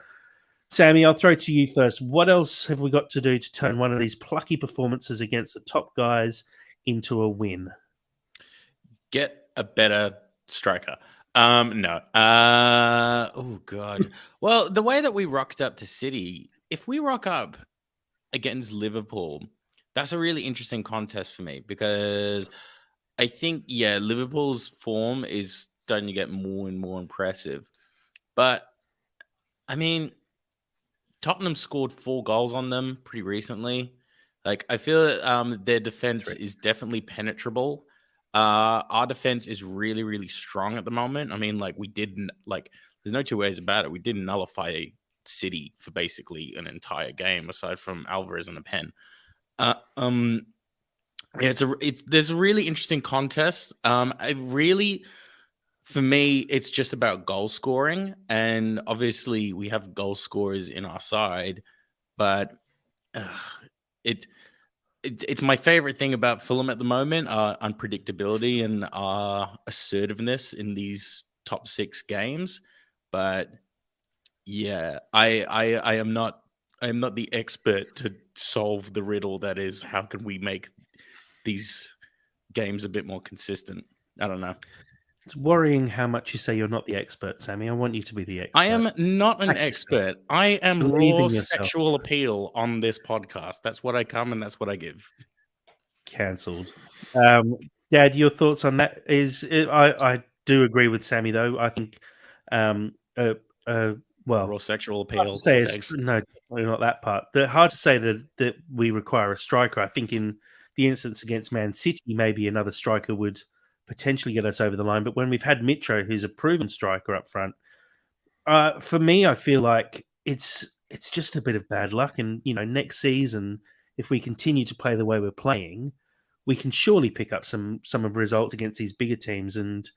Sammy, I'll throw to you first. What else have we got to do to turn one of these plucky performances against the top guys into a win? Get a better striker. No. Oh, God. Well, the way that we rocked up to City, if we rock up against Liverpool, that's a really interesting contest for me because I think, yeah, Liverpool's form is starting to get more and more impressive. But I mean, Tottenham scored 4 goals on them pretty recently. Like, I feel their defense 3. is definitely penetrable. Our defense is really, really strong at the moment. I mean, like, we didn't, like, there's no two ways about it. We didn't nullify City for basically an entire game aside from Alvarez and a pen. Uh, um, yeah, there's a really interesting contest. For me, it's just about goal scoring, and obviously we have goal scorers in our side, but uh, it, it's my favorite thing about Fulham at the moment: unpredictability and assertiveness in these top 6 games. But yeah, I am not the expert to solve the riddle that is how can we make these games a bit more consistent. I don't know. It's worrying how much you say you're not the expert, Sammy. I want you to be the I expert. am not an Back yourself. expert. I am Believe raw in yourself. sexual appeal on this podcast. That's what I come and that's what I give. Cancelled. Dad, your thoughts on that? I do agree with Sammy though. I think, um, uh, well, Raw sexual hard to appeal. say it's Thanks. no, definitely not that part. Hard to say that we require a striker. I think in the instance against Man City, maybe another striker would potentially get us over the line. But when we've had Mitro, who's a proven striker up front, for me, I feel like it's just a bit of bad luck. And next season, if we continue to play the way we're playing, we can surely pick up some of results against these bigger teams. And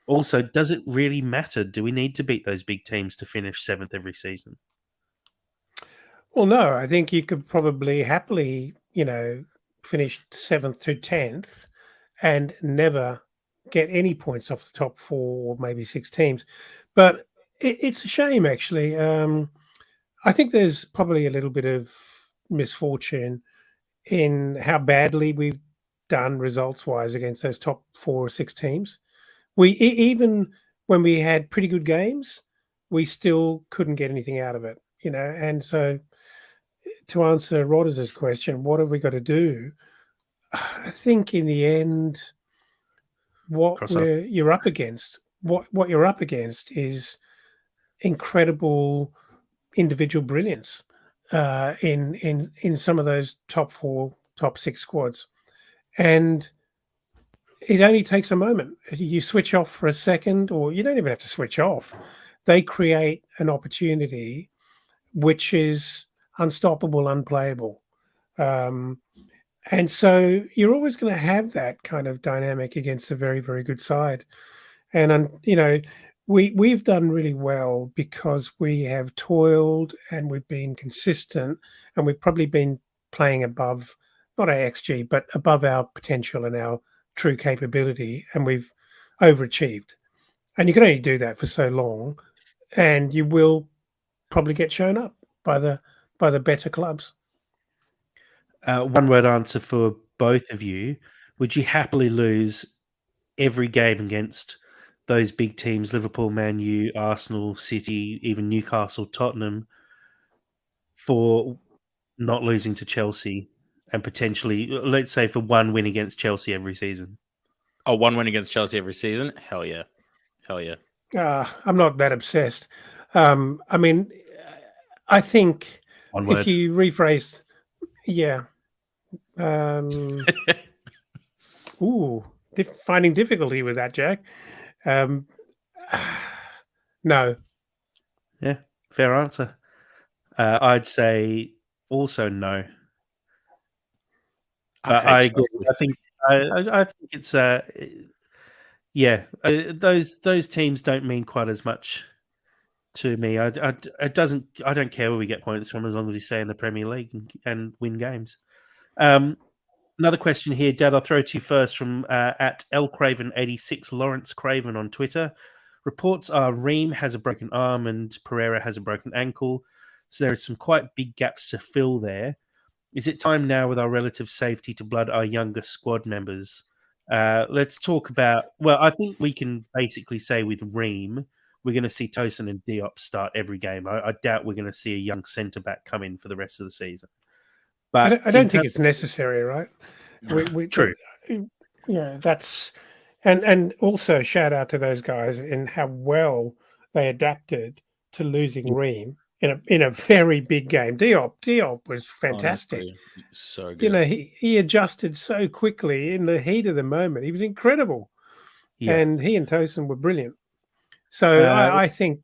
also, does it really matter? Do we need to beat those big teams to finish 7th every season? Well, no, I think you could probably happily, finish 7th to 10th and never get any points off the top 4 or maybe 6 teams. But it's a shame, actually. I think there's probably a little bit of misfortune in how badly we've done results-wise against those top 4 or 6 teams. Even when we had pretty good games, we still couldn't get anything out of it, and so to answer Rodders's question, what have we got to do? I think in the end, Cross off. what you're up against is incredible individual brilliance in some of those top 4, top 6 squads, and it only takes a moment. You switch off for a second, or you don't even have to switch off. They create an opportunity which is unstoppable, unplayable. Um, And so you're always going to have that kind of dynamic against a very, very good side. And we've done really well because we have toiled and we've been consistent, and we've probably been playing above, not our XG, but above our potential and our true capability, and we've overachieved. And you can only do that for so long, and you will probably get shown up by the better clubs. One word answer for both of you. Would you happily lose every game against those big teams, Liverpool, Man U, Arsenal, City, even Newcastle, Tottenham, for not losing to Chelsea and potentially, let's say, for one win against Chelsea every season? Oh, 1 win against Chelsea every season? Hell yeah. Hell yeah. I'm not that obsessed. I mean, I think One if word. you rephrase, yeah. Um, finding difficulty with that, Jack. Um, no. Yeah, fair answer. I'd say also no. I I hate agree. Chelsea. I think it's yeah. Those teams don't mean quite as much to me. It doesn't. I don't care where we get points from as long as we stay in the Premier League and win games. Another question here, Dad. I'll throw to you first from at LCraven86, Lawrence Craven on Twitter. Reports are Ream has a broken arm and Pereira has a broken ankle, so there are some quite big gaps to fill there. Is it time now, with our relative safety, to blood our younger squad members? Let's talk about. Well, I think we can basically say with Ream, we're going to see Tosin and Diop start every game. I doubt we're going to see a young centre back come in for the rest of the season. But I in don't think terms, it's necessary, right? We true, yeah, that's and also shout out to those guys in how well they adapted to losing yeah, Ream in a very big game. Diop was fantastic. Honestly, so You good. know, he adjusted so quickly in the heat of the moment. He was incredible, yeah. and he and Tosin were brilliant. So Uh, I think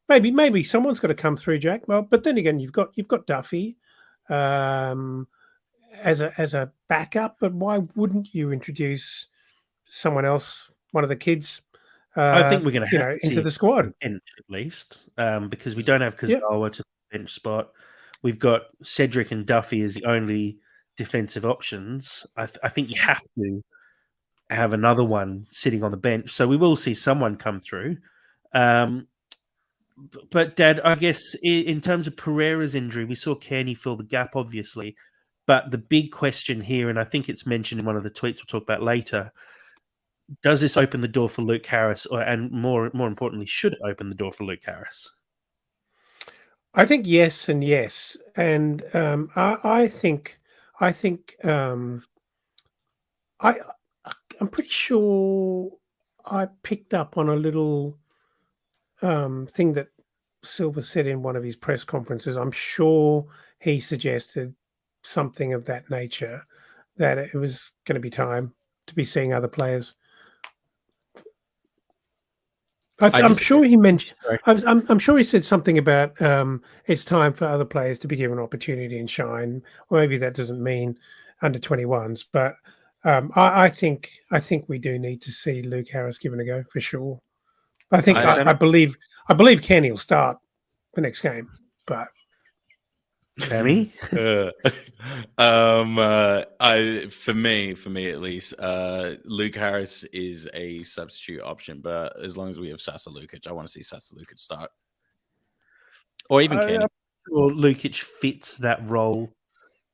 maybe someone's got to come through, Jack. Well, but then again, you've got Duffy. Um, as a backup, but why wouldn't you introduce someone else, one of the kids, I think we're going to you have know, to see into him the on squad? the bench at least, because we don't have Yeah, Kazawa to the bench spot. We've got Cedric and Duffy as the only defensive options. I think you have to have another one sitting on the bench, so we will see someone come through. Um, but Dad, I guess in terms of Pereira's injury, we saw Kearney fill the gap, obviously. But the big question here, and I think it's mentioned in one of the tweets we'll talk about later, does this open the door for Luke Harris, and more importantly, should it open the door for Luke Harris? I think yes and yes, and I think I I'm pretty sure I picked up on a little thing that Silver said in one of his press conferences. I'm sure he suggested something of that nature, that it was going to be time to be seeing other players. I I'm disagree. sure he mentioned. Sorry. I'm sure he said something about it's time for other players to be given opportunity and shine. Or maybe that doesn't mean under 21s, but I think we do need to see Luke Harris given a go for sure. I I believe Kenny will start the next game, but Sammy? uh, for me at least, Luke Harris is a substitute option, but as long as we have Sasa Lukic, I want to see Sasa Lukic start, or even I'm Kenny. sure Lukic fits that role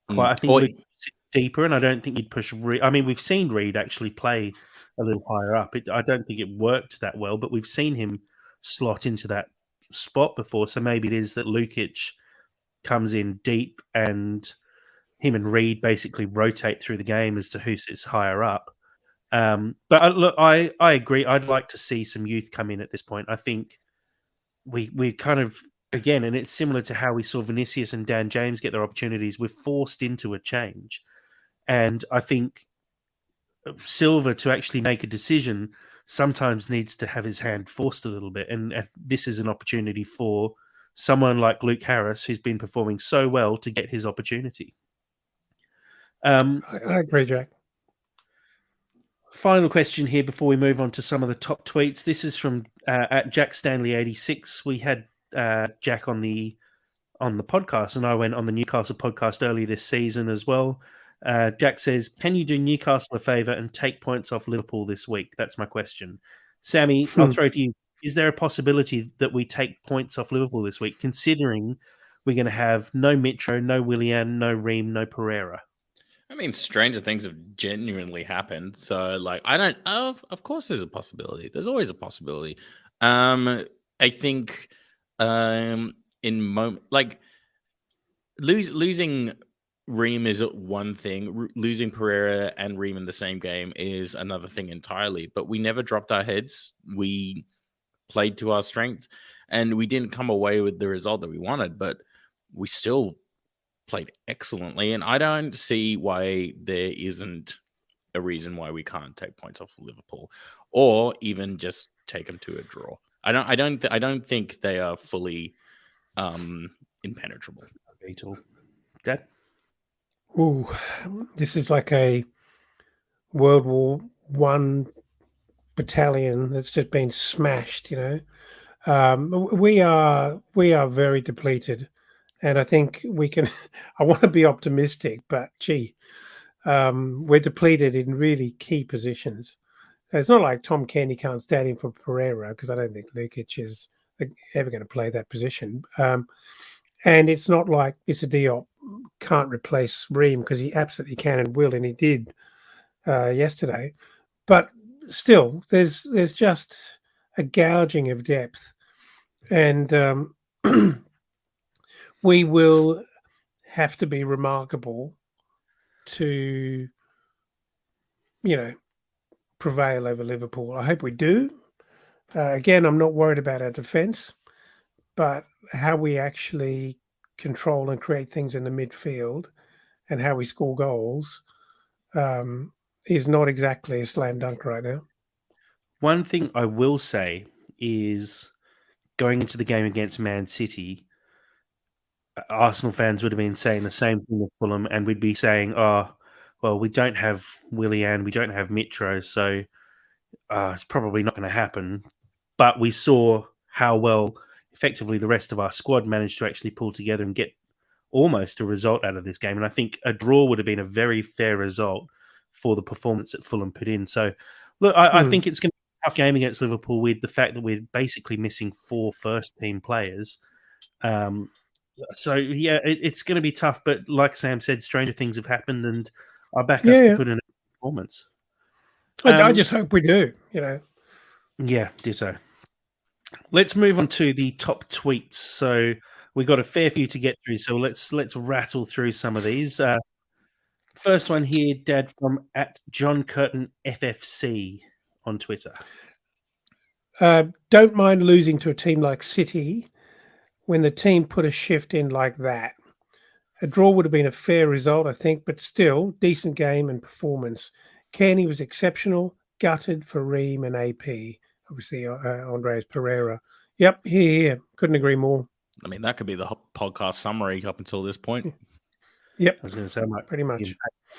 quite. I think Or Lukic sits deeper, and I don't think you'd push Reed. I mean, we've seen Reed actually play a little higher up. I don't think it worked that well, but we've seen him slot into that spot before. So maybe it is that Lukic comes in deep and him and Reed basically rotate through the game as to who sits higher up. But look, I agree. I'd like to see some youth come in at this point. I think we kind of again, and it's similar to how we saw Vinicius and Dan James get their opportunities. We're forced into a change, and I think Silva to actually make a decision sometimes needs to have his hand forced a little bit, and this is an opportunity for someone like Luke Harris, who's been performing so well, to get his opportunity. I agree, Jack. Final question here before we move on to some of the top tweets. This is from at Jack Stanley 86. We had Jack on the podcast, and I went on the Newcastle podcast early this season as well. Jack says, "Can you do Newcastle a favour and take points off Liverpool this week?" That's my question. Sammy, I'll throw it to you. Is there a possibility that we take points off Liverpool this week, considering we're going to have no Mitro, no Willian, no Ream, no Pereira? I mean, stranger things have genuinely happened. So, like, I don't. Of course, there's a possibility. There's always a possibility. I think, in moment like losing Ream is one thing. Losing Pereira and Ream in the same game is another thing entirely. But we never dropped our heads. We played to our strengths, and we didn't come away with the result that we wanted. But we still played excellently, and I don't see why there isn't a reason why we can't take points off of Liverpool, or even just take them to a draw. I don't think they are fully impenetrable. Dad? Ooh, this is like a World War One battalion that's just been smashed. You know, we are very depleted, and I think we can. I want to be optimistic, but gee, we're depleted in really key positions. It's not like Tom Kenny can't stand in for Pereira, because I don't think Lukic is ever going to play that position. And it's not like Issa Diop can't replace Ream, because he absolutely can and will, and he did yesterday. But still, there's just a gouging of depth, and we will have to be remarkable to, prevail over Liverpool. I hope we do. Again, I'm not worried about our defence, but how we actually control and create things in the midfield and how we score goals is not exactly a slam dunk right now. One thing I will say is going into the game against Man City, Arsenal fans would have been saying the same thing with Fulham, and we'd be saying, "Oh, well, we don't have Willian, we don't have Mitro, so it's probably not going to happen." But we saw how well, effectively, the rest of our squad managed to actually pull together and get almost a result out of this game. And I think a draw would have been a very fair result for the performance that Fulham put in. So, look, I think it's going to be a tough game against Liverpool with the fact that we're basically missing 4 first-team players. So, yeah, it's going to be tough. But like Sam said, stranger things have happened, and I back us to put in a performance. I just hope we do, Yeah, ditto. Let's move on to the top tweets. So we got a fair few to get through. So let's rattle through some of these. First one here, Dad, from @JohnCurtinFFC on Twitter. Don't mind losing to a team like City when the team put a shift in like that. A draw would have been a fair result, I think, but still, decent game and performance. Kearney was exceptional, gutted for Ream and AP. Obviously, Andres Pereira. Yep, here. Couldn't agree more. I mean, that could be the podcast summary up until this point. Yep, I was going to say, I might pretty much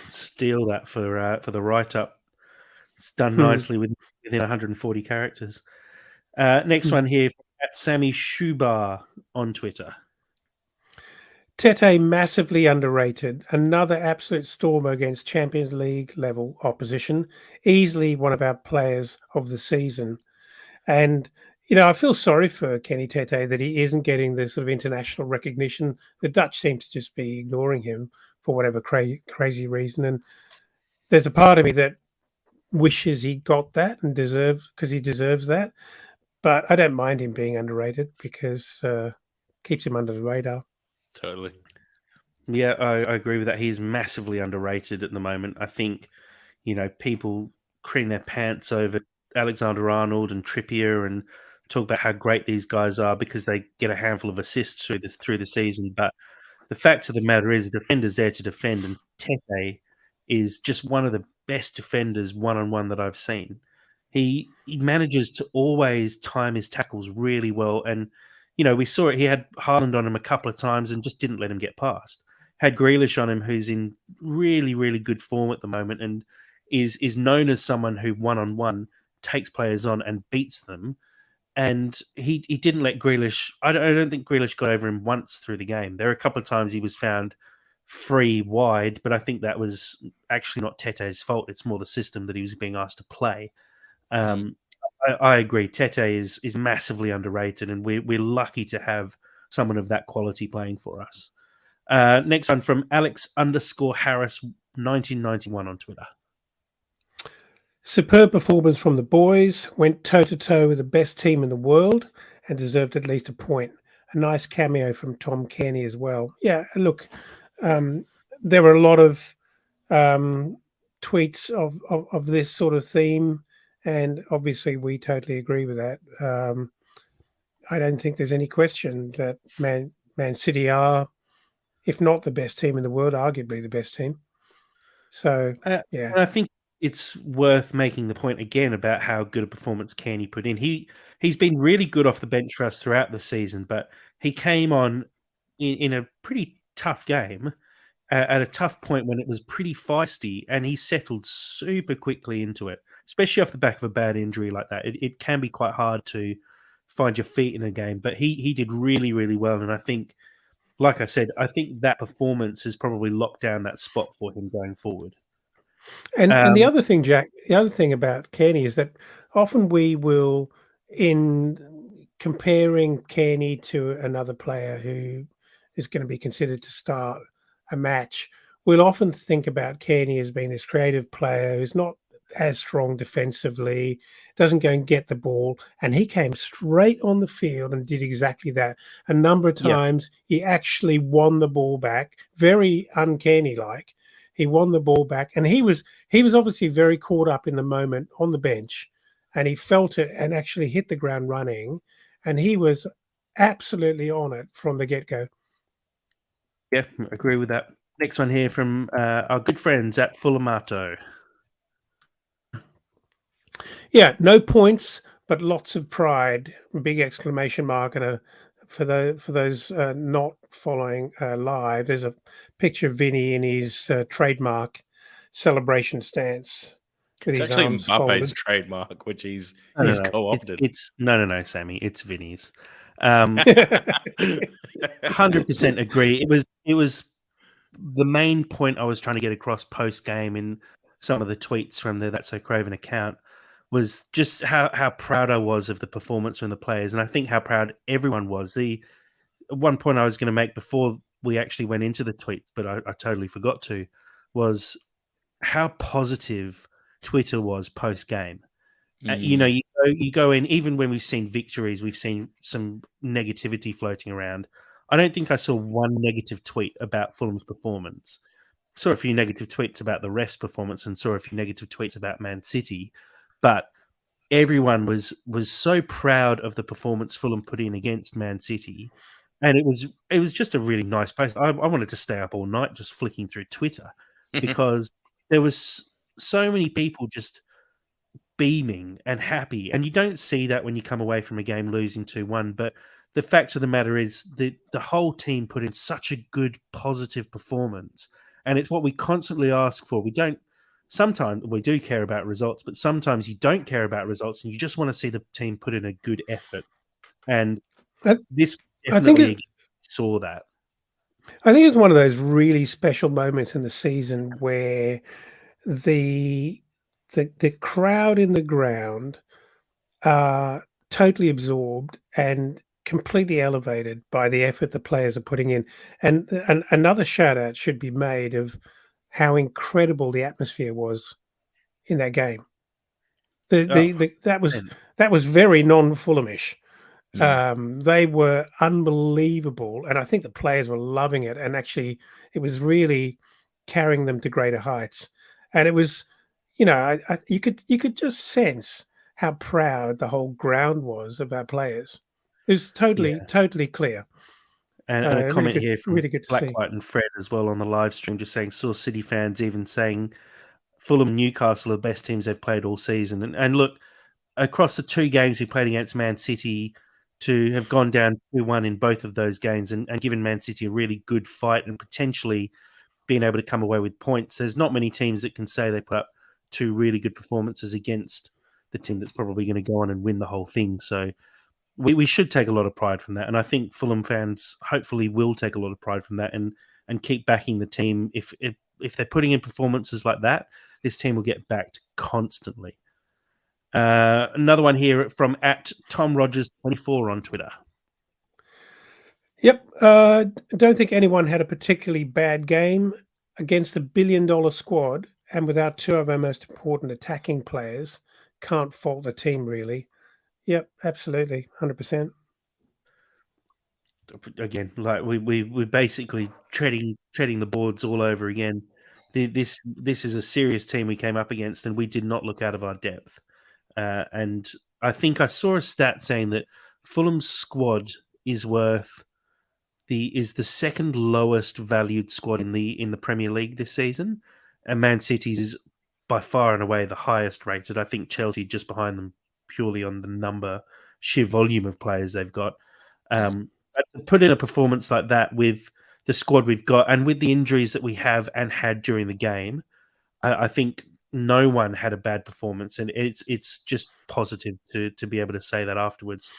steal that for the write-up. It's done nicely within 140 characters. Next one here, @Sammy Shubar on Twitter. Tete massively underrated. Another absolute stormer against Champions League level opposition. Easily one of our players of the season. And, I feel sorry for Kenny Tete that he isn't getting the sort of international recognition. The Dutch seem to just be ignoring him for whatever crazy reason. And there's a part of me that wishes he got that and because he deserves that. But I don't mind him being underrated because keeps him under the radar. Totally. Yeah, I agree with that. He's massively underrated at the moment. I think, people cream their pants over Alexander-Arnold and Trippier and talk about how great these guys are because they get a handful of assists through the season. But the fact of the matter is, the defender's there to defend, and Tete is just one of the best defenders one-on-one that I've seen. He manages to always time his tackles really well, and we saw it. He had Haaland on him a couple of times and just didn't let him get past. Had Grealish on him, who's in really, really good form at the moment, and is known as someone who one-on-one takes players on and beats them. And he didn't let Grealish. I don't think Grealish got over him once through the game. There are a couple of times he was found free wide, but I think that was actually not Tete's fault. It's more the system that he was being asked to play. I agree. Tete is massively underrated, and we're lucky to have someone of that quality playing for us. Next one from Alex_Harris 1991 on Twitter. Superb performance from the boys. Went toe-to-toe with the best team in the world and deserved at least a point. A nice cameo from Tom Kearney as well. Yeah, look, there were a lot of tweets of this sort of theme, and obviously we totally agree with that. I don't think there's any question that Man City are, if not the best team in the world, arguably the best team. So, yeah. And I think it's worth making the point again about how good a performance Kearney put in. He's been really good off the bench for us throughout the season, but he came on in a pretty tough game at a tough point when it was pretty feisty, and he settled super quickly into it, especially off the back of a bad injury like that. It can be quite hard to find your feet in a game, but he did really, really well. And I think, like I said, I think that performance has probably locked down that spot for him going forward. And the other thing, Jack, the other thing about Kearney is that often we will, in comparing Kearney to another player who is going to be considered to start a match, we'll often think about Kearney as being this creative player who's not as strong defensively, doesn't go and get the ball. And he came straight on the field and did exactly that. A number of times he actually won the ball back, very uncanny-like. He won the ball back, and he was obviously very caught up in the moment on the bench, and he felt it and actually hit the ground running, and he was absolutely on it from the get go. Yeah, I agree with that. Next one here from our good friends at Fulamato. Yeah, no points, but lots of pride. Big exclamation mark and a for those not following live. There's a picture of Vinny in his trademark celebration stance with It's his actually arms Mbappe's folded. trademark, which he's No, no, he's no. co-opted. It's no, Sammy. It's Vinny's. 100% agree. It was the main point I was trying to get across post game in some of the tweets from the That's So Craven account was just how proud I was of the performance from the players, and I think how proud everyone was. The one point I was going to make before we actually went into the tweets, but I totally forgot to, was how positive Twitter was post game. Mm. You go in, even when we've seen victories, we've seen some negativity floating around. I don't think I saw one negative tweet about Fulham's performance. Saw a few negative tweets about the refs' performance and saw a few negative tweets about Man City, but everyone was so proud of the performance Fulham put in against Man City, and it was just a really nice place. I wanted to stay up all night just flicking through Twitter because there was so many people just beaming and happy, and you don't see that when you come away from a game losing 2-1. But the fact of the matter is that the whole team put in such a good, positive performance, and it's what we constantly ask for. We don't. Sometimes we do care about results, but sometimes you don't care about results, and you just want to see the team put in a good effort. And I, this I think definitely it, saw that. I think it's one of those really special moments in the season where the the crowd in the ground are totally absorbed and completely elevated by the effort the players are putting in. And another shout out should be made of how incredible the atmosphere was in that game. Oh, That was very non-Fulhamish. Mm. They were unbelievable, and I think the players were loving it. And actually, it was really carrying them to greater heights. And it was, you could just sense how proud the whole ground was of our players. It was totally, yeah. totally clear. And a Really comment good, here from really good to Black, see. White, and Fred as well on the live stream, just saying saw City fans even saying Fulham, Newcastle are the best teams they've played all season. And look, across the two games we played against Man City, to have gone down 2-1 in both of those games and given Man City a really good fight and potentially being able to come away with points, there's not many teams that can say they put up two really good performances against the team that's probably going to go on and win the whole thing. So we should take a lot of pride from that. And I think Fulham fans hopefully will take a lot of pride from that and keep backing the team. If they're putting in performances like that, this team will get backed constantly. Another one here from at Tom Rogers 24 on Twitter. Yep. Don't think anyone had a particularly bad game against a billion-dollar squad, and without two of our most important attacking players, can't fault the team really. Yep, absolutely, 100%. Again, like we basically treading the boards all over again. This is a serious team we came up against, and we did not look out of our depth. And I think I saw a stat saying that Fulham's squad is worth the second lowest valued squad in the Premier League this season, and Man City's is by far and away the highest rated. I think Chelsea just behind them purely on the sheer volume of players they've got. But to put in a performance like that with the squad we've got and with the injuries that we have and had during the game, I think no one had a bad performance, and it's just positive to be able to say that afterwards.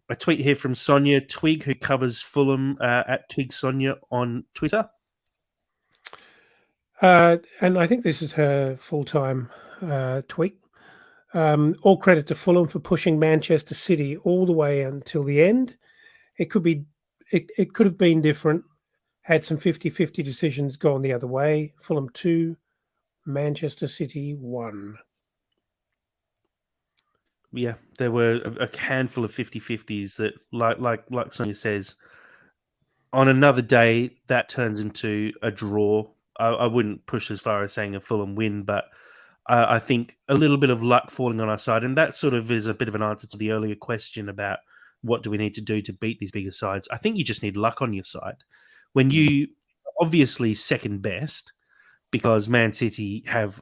A tweet here from Sonia Twig, who covers Fulham at Twig Sonia on Twitter. And I think this is her full-time tweet. All credit to Fulham for pushing Manchester City all the way until the end. It could have been different. Had some 50-50 decisions gone the other way. Fulham 2, Manchester City 1. Yeah, there were a handful of 50-50s that, like Sonia says, on another day that turns into a draw. I wouldn't push as far as saying a Fulham win, but I think a little bit of luck falling on our side, and that sort of is a bit of an answer to the earlier question about what do we need to do to beat these bigger sides. I think you just need luck on your side. When you obviously second best, because Man City have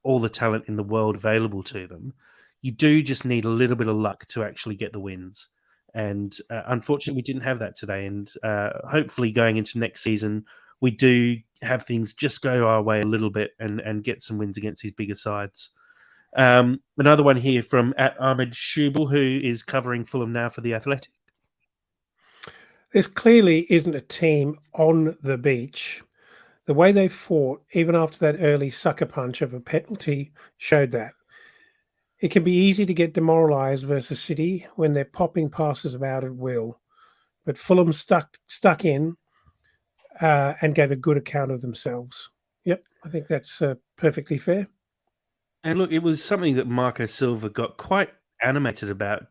all the talent in the world available to them, you do just need a little bit of luck to actually get the wins. And unfortunately, we didn't have that today. And hopefully, going into next season, we do have things just go our way a little bit and get some wins against these bigger sides. Another one here from at Ahmed Shubel, who is covering Fulham now for The Athletic. This clearly isn't a team on the beach. The way they fought, even after that early sucker punch of a penalty, showed that. It can be easy to get demoralised versus City when they're popping passes about at will. But Fulham stuck in and gave a good account of themselves. Yep, I think that's perfectly fair. And look, it was something that Marco Silva got quite animated about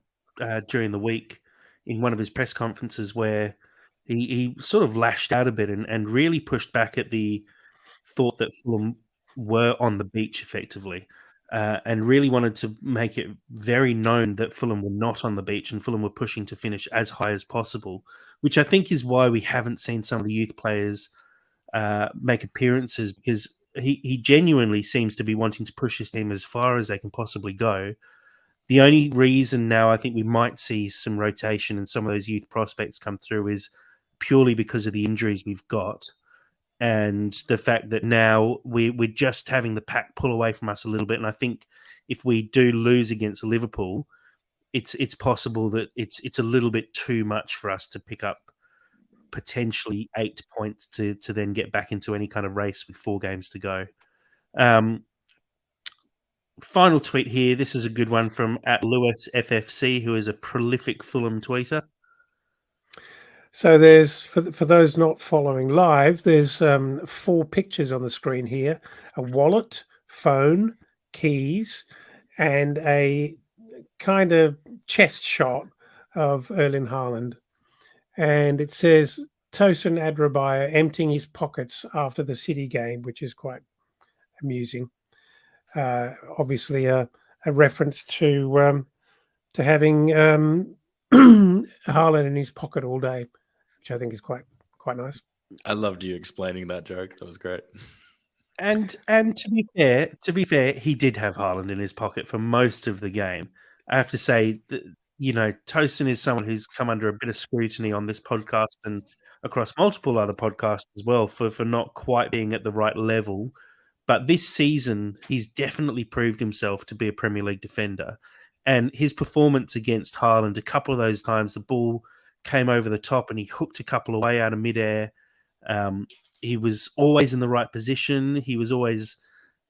during the week in one of his press conferences, where he sort of lashed out a bit and really pushed back at the thought that Fulham were on the beach effectively, and really wanted to make it very known that Fulham were not on the beach and Fulham were pushing to finish as high as possible, which I think is why we haven't seen some of the youth players make appearances, because he genuinely seems to be wanting to push his team as far as they can possibly go. The only reason now I think we might see some rotation and some of those youth prospects come through is purely because of the injuries we've got, and the fact that now we're just having the pack pull away from us a little bit. And I think if we do lose against Liverpool, it's possible that it's a little bit too much for us to pick up potentially 8 points to then get back into any kind of race with 4 games to go. Final tweet here. This is a good one from at Lewis FFC, who is a prolific Fulham tweeter. So there's, for those not following live, there's 4 pictures on the screen here: a wallet, phone, keys, and a kind of chest shot of Erling Haaland. And it says Tosin Adrabaya emptying his pockets after the City game, which is quite amusing. Obviously, a reference to having Haaland in his pocket all day, which I think is quite nice. I loved you explaining that joke. That was great. And to be fair, he did have Haaland in his pocket for most of the game. I have to say that, you know, Tosin is someone who's come under a bit of scrutiny on this podcast and across multiple other podcasts as well for not quite being at the right level. But this season, he's definitely proved himself to be a Premier League defender. And his performance against Haaland, a couple of those times, the ball came over the top and he hooked a couple away out of midair. He was always in the right position. He was always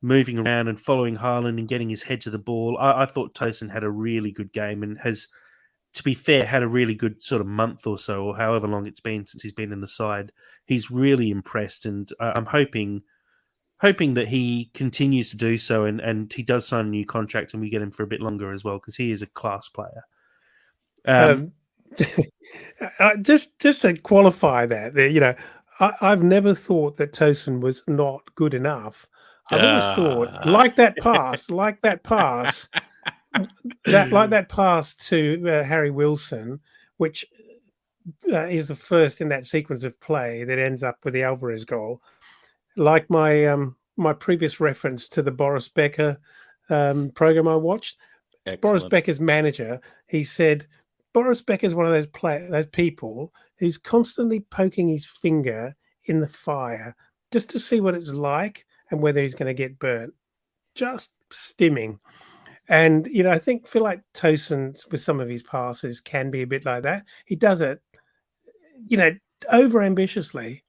moving around and following Haaland and getting his head to the ball. I thought Tosin had a really good game and has, to be fair, had a really good sort of month or so, or however long it's been since he's been in the side. He's really impressed, and I'm hoping that he continues to do so and he does sign a new contract and we get him for a bit longer as well, because he is a class player. Just to qualify that, you know, I've never thought that Tosin was not good enough. I've always thought, like that pass to Harry Wilson, which is the first in that sequence of play that ends up with the Alvarez goal. Like my previous reference to the Boris Becker program I watched, Excellent. Boris Becker's manager, he said, Boris Becker is one of those people who's constantly poking his finger in the fire just to see what it's like and whether he's going to get burnt. Just stimming. And, you know, I feel like Tosin, with some of his passes, can be a bit like that. He does it, you know, over ambitiously,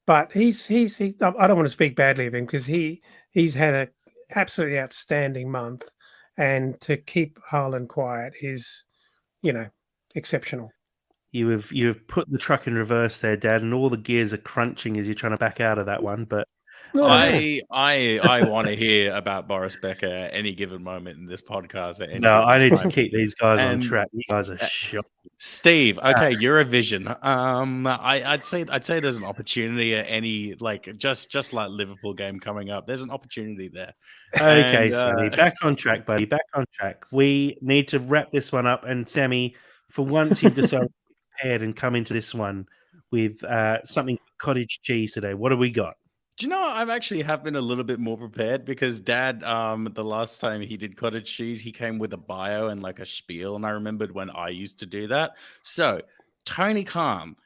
but he's I don't want to speak badly of him, because he's had an absolutely outstanding month, and to keep Haaland quiet is, you know, exceptional. You have put the truck in reverse there, Dad, and all the gears are crunching as you're trying to back out of that one. But No, no. I want to hear about Boris Becker at any given moment in this podcast at any No, I given need to time. keep these guys on And track. You guys are uh, shocking. Steve, okay, Eurovision. I'd say there's an opportunity at any just like Liverpool game coming up. There's an opportunity there. Okay, And Sammy, back on track, buddy. Back on track. We need to wrap this one up. And Sammy, for once, you've decided to be prepared and come into this one with something cottage cheese today. What do we got? do you know I've actually have been a little bit more prepared because Dad, the last time he did cottage cheese, he came with a bio and like a spiel, and I remembered when I used to do that. So Tony Khan,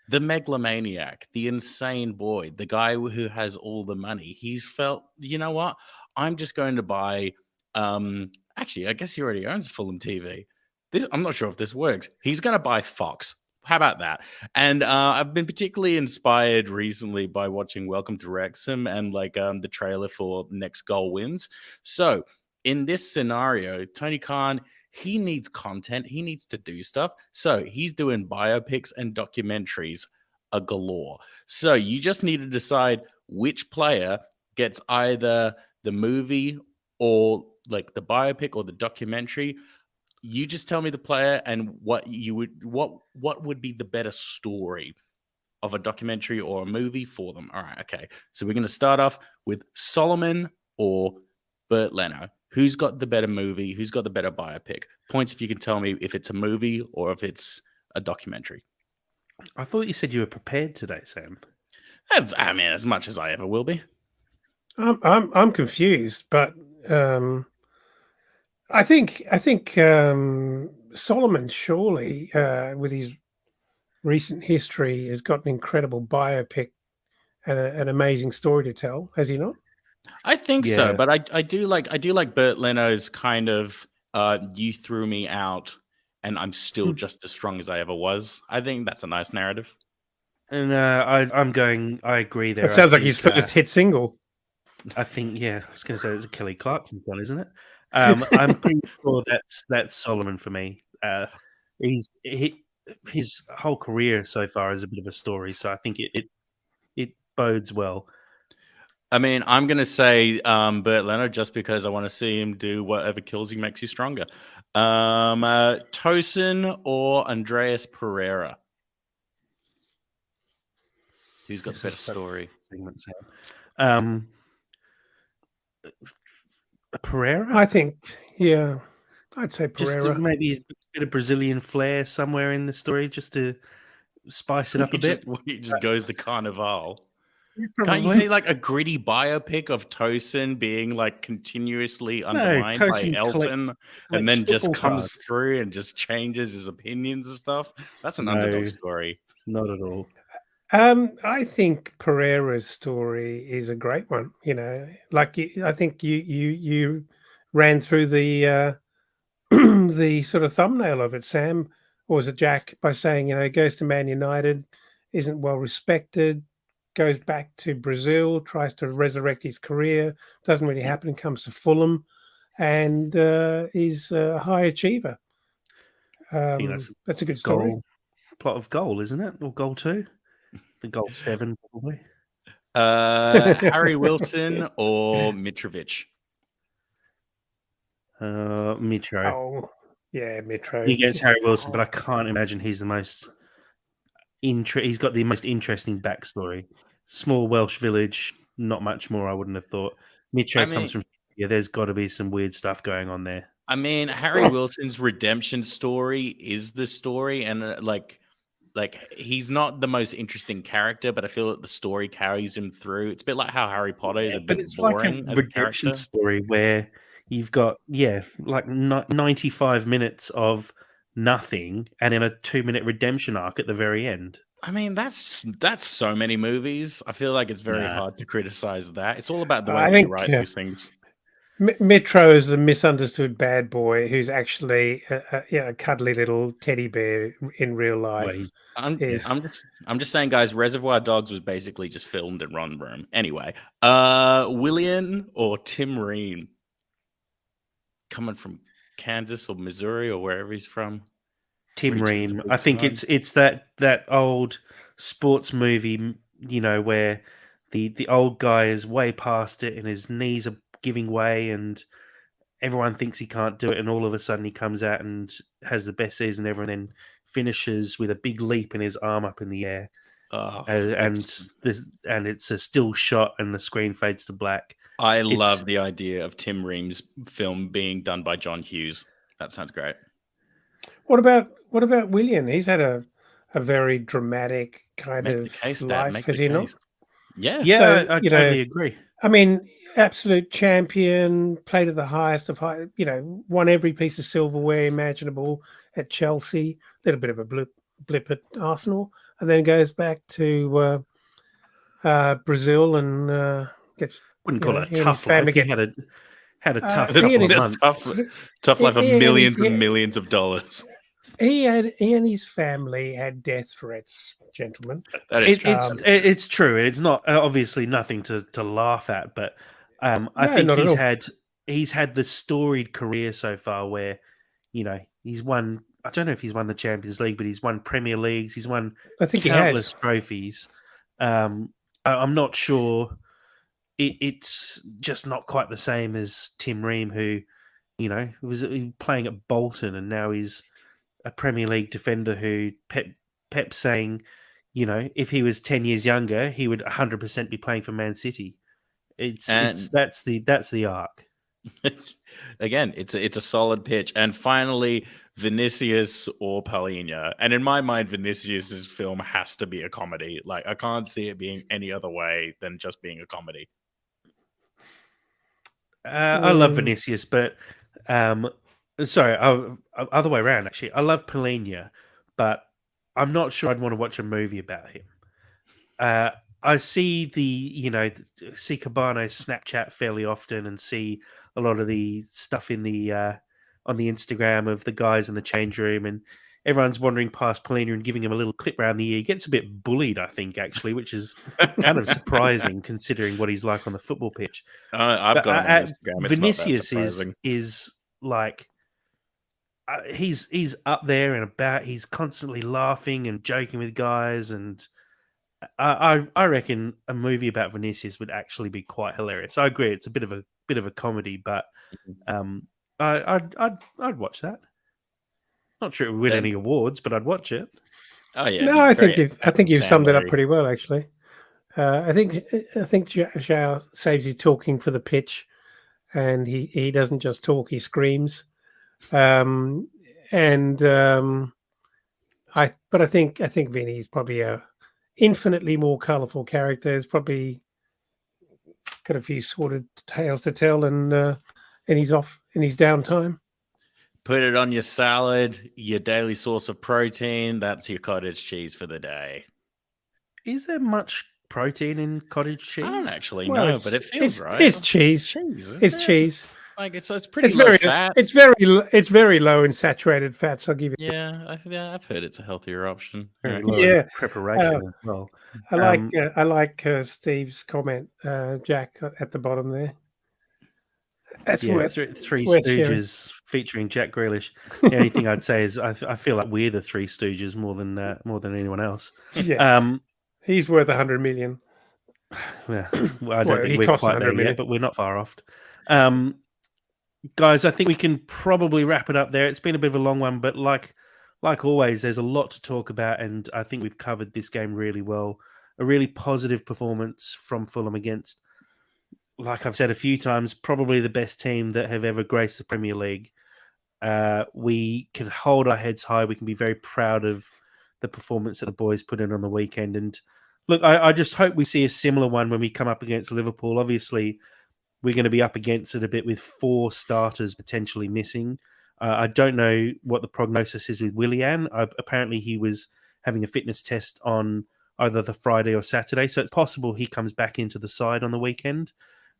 the megalomaniac, the insane boy, the guy who has all the money, he's felt, you know what? I'm just going to buy. Actually, I guess he already owns Fulham TV. This I'm not sure if this works. He's going to buy Fox. How about that? And I've been particularly inspired recently by watching Welcome to Wrexham and the trailer for Next Goal Wins. So in this scenario, Tony Khan, he needs content. He needs to do stuff. So he's doing biopics and documentaries a galore. So you just need to decide which player gets either the movie or like the biopic or the documentary. You just tell me the player and what would be the better story of a documentary or a movie for them. All right, okay. So we're going to start off with Solomon or Burt Leno. Who's got the better movie? Who's got the better biopic? Points if you can tell me if it's a movie or if it's a documentary. I thought you said you were prepared today, Sam. I mean, as much as I ever will be. I'm confused, but I think Solomon surely, with his recent history, has got an incredible biopic and an amazing story to tell. Has he not? I think so, Yeah. but I do like Burt Leno's kind of you threw me out and I'm still just as strong as I ever was. I think that's a nice narrative. And I agree there. That sounds like his first hit single. I think, yeah, I was going to say it's a Kelly Clarkson one, isn't it? I'm pretty sure that's Solomon for me. His whole career so far is a bit of a story, so I think it bodes well. I mean, I'm going to say Burt Leno just because I want to see him do whatever kills you makes you stronger. Tosin or Andreas Pereira? Who's got the better story? Segment, Sam. Pereira? I think, yeah, I'd say Just Pereira. maybe a bit of Brazilian flair somewhere in the story, just to spice it up a bit. He just goes to Carnival. Probably. Can't you see like a gritty biopic of Tosin being like continuously undermined by Elton and then just comes through and just changes his opinions and stuff? That's an underdog story. Not at all. I think Pereira's story is a great one. You know, like I think you ran through the the sort of thumbnail of it, Sam, or was it Jack, by saying, you know, goes to Man United, isn't well respected, goes back to Brazil, tries to resurrect his career, doesn't really happen, comes to Fulham, and is a high achiever. I think that's a good story. Plot of Goal, isn't it? Or Goal 2? The Goal 7, probably. Harry Wilson or Mitrovic? Mitro. Oh, yeah, Mitro. He gets Harry Wilson, but I can't imagine he's the most he's got the most interesting backstory. Small Welsh village, not much more, I wouldn't have thought. Mitro comes from there's got to be some weird stuff going on there. I mean, Harry Wilson's redemption story is the story, and like he's not the most interesting character, but I feel that the story carries him through. It's a bit like how Harry Potter is a bit boring. Like a redemption story where you've got like 95 minutes of nothing and then a 2-minute redemption arc at the very end. I mean, that's so many movies. I feel like it's very hard to criticize that. It's all about the way you write these things. Mitro is a misunderstood bad boy who's actually a cuddly little teddy bear in real life. I'm just saying, guys. Reservoir Dogs was basically just filmed in Ron Room. Anyway, Willian or Tim Ream, coming from Kansas or Missouri or wherever he's from. Tim Ream. I think it's that old sports movie, you know, where the old guy is way past it, and his knees are giving way, and everyone thinks he can't do it, and all of a sudden he comes out and has the best season ever, and then finishes with a big leap and his arm up in the air, Oh, and it's a still shot, and the screen fades to black. I It's love the idea of Tim Ream's film being done by John Hughes. That sounds great. What about William? He's had a very dramatic kind Make of the case, Dad. life, Make has the he not? case. Yeah. yeah, So, I totally agree. I mean, absolute champion, played at the highest of high, won every piece of silverware imaginable at Chelsea, little bit of a blip at Arsenal, and then goes back to Brazil and gets. Wouldn't call it a he and his tough life. family He get- had a tough he and couple of his- months. Tough life of He and millions his- and millions of dollars. He and his family had death threats, gentlemen. That is true. It's true. It's not obviously nothing to laugh at, but I No, think not at all. he's had the storied career so far where he's won. I don't know if he's won the Champions League, but he's won Premier Leagues. He's won I think he countless has. trophies. I'm not sure. It's just not quite the same as Tim Ream, who was playing at Bolton, and now he's a Premier League defender who Pep saying, if he was 10 years younger, he would 100% be playing for Man City. That's the arc. Again, it's a solid pitch. And finally, Vinicius or Palhinha. And in my mind, Vinicius's film has to be a comedy. Like, I can't see it being any other way than just being a comedy. I love Vinicius, but sorry, other way around. Actually, I love Palhinha, but I'm not sure I'd want to watch a movie about him. I see see Cabano's Snapchat fairly often, and see a lot of the stuff in the on the Instagram of the guys in the change room, and everyone's wandering past Palhinha and giving him a little clip around the ear. He gets a bit bullied, I think, actually, which is kind of surprising considering what he's like on the football pitch. I've got him on Instagram. It's Vinicius not that surprising. is like he's up there and about. He's constantly laughing and joking with guys, and I reckon a movie about Vinicius would actually be quite hilarious. I agree, it's a bit of a comedy, but I'd watch that. Not sure it would win any awards, but I'd watch it. Oh yeah. No, I think you've summed it up pretty well, actually. I think Zhao saves his talking for the pitch, and he doesn't just talk; he screams. I think Vinny's probably a infinitely more colourful character. He's probably got a few sordid tales to tell, and he's off in his downtime. Put it on your salad, your daily source of protein. That's your cottage cheese for the day. Is there much protein in cottage cheese? I don't actually know, but it feels right. It's cheese. It's cheese. Like it's pretty low fat. It's very low in saturated fats. I'll give you. Yeah, I've heard it's a healthier option. Very low in preparation as well. I like Steve's comment, Jack, at the bottom there. That's worth Three worth Stooges featuring Jack Grealish. The only thing I'd say is I feel like we're the Three Stooges more than anyone else. Yeah, he's worth 100 million. Yeah, I don't think we're quite there yet, but we're not far off. Guys, I think we can probably wrap it up there. It's been a bit of a long one, but like always, there's a lot to talk about, and I think we've covered this game really well. A really positive performance from Fulham against, like I've said a few times, probably the best team that have ever graced the Premier League. We can hold our heads high. We can be very proud of the performance that the boys put in on the weekend. And look, I just hope we see a similar one when we come up against Liverpool. Obviously, we're going to be up against it a bit with 4 starters potentially missing. I don't know what the prognosis is with Willian. Apparently, he was having a fitness test on either the Friday or Saturday, so it's possible he comes back into the side on the weekend.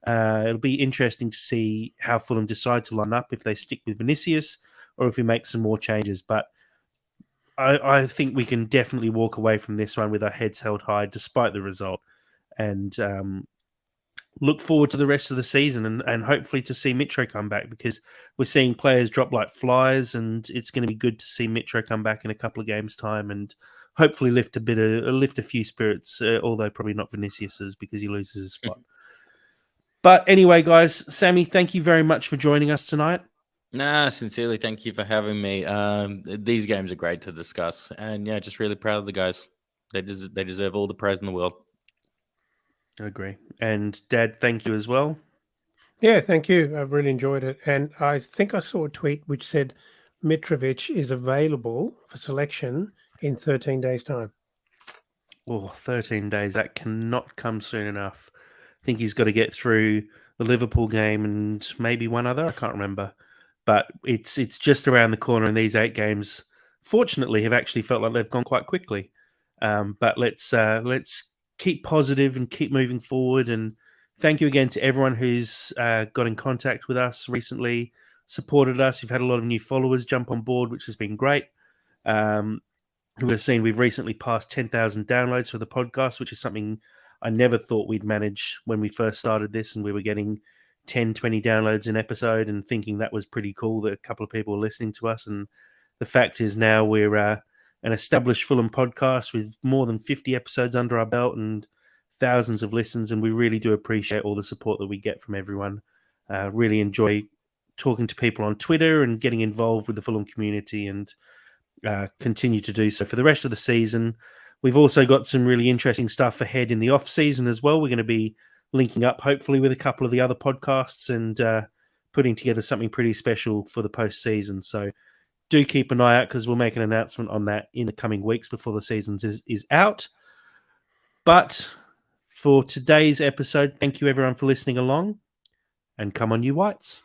It'll be interesting to see how Fulham decide to line up, if they stick with Vinicius or if we make some more changes. But I think we can definitely walk away from this one with our heads held high despite the result, and look forward to the rest of the season and hopefully to see Mitro come back, because we're seeing players drop like flies, and it's going to be good to see Mitro come back in a couple of games' time and hopefully lift a few spirits, although probably not Vinicius's because he loses his spot. But anyway, guys, Sammy, thank you very much for joining us tonight. Nah, sincerely, thank you for having me. These games are great to discuss, and yeah, just really proud of the guys. They deserve all the praise in the world. I agree. And Dad, thank you as well. Yeah, thank you. I've really enjoyed it. And I think I saw a tweet which said Mitrovic is available for selection in 13 days' time. Oh, 13 days. That cannot come soon enough. I think he's got to get through the Liverpool game and maybe one other. I can't remember. But it's just around the corner, and these 8 games, fortunately, have actually felt like they've gone quite quickly. But let's keep positive and keep moving forward. And thank you again to everyone who's got in contact with us recently, supported us. We've had a lot of new followers jump on board, which has been great. Who have seen we've recently passed 10,000 downloads for the podcast, which is something I never thought we'd manage when we first started this, and we were getting 10, 20 downloads an episode and thinking that was pretty cool that a couple of people were listening to us. And the fact is now we're an established Fulham podcast with more than 50 episodes under our belt and thousands of listens, and we really do appreciate all the support that we get from everyone. Really enjoy talking to people on Twitter and getting involved with the Fulham community, and continue to do so for the rest of the season. We've also got some really interesting stuff ahead in the off season as well. We're going to be linking up hopefully with a couple of the other podcasts and putting together something pretty special for the post season. So do keep an eye out because we'll make an announcement on that in the coming weeks before the season is out. But for today's episode, thank you everyone for listening along, and come on you Whites.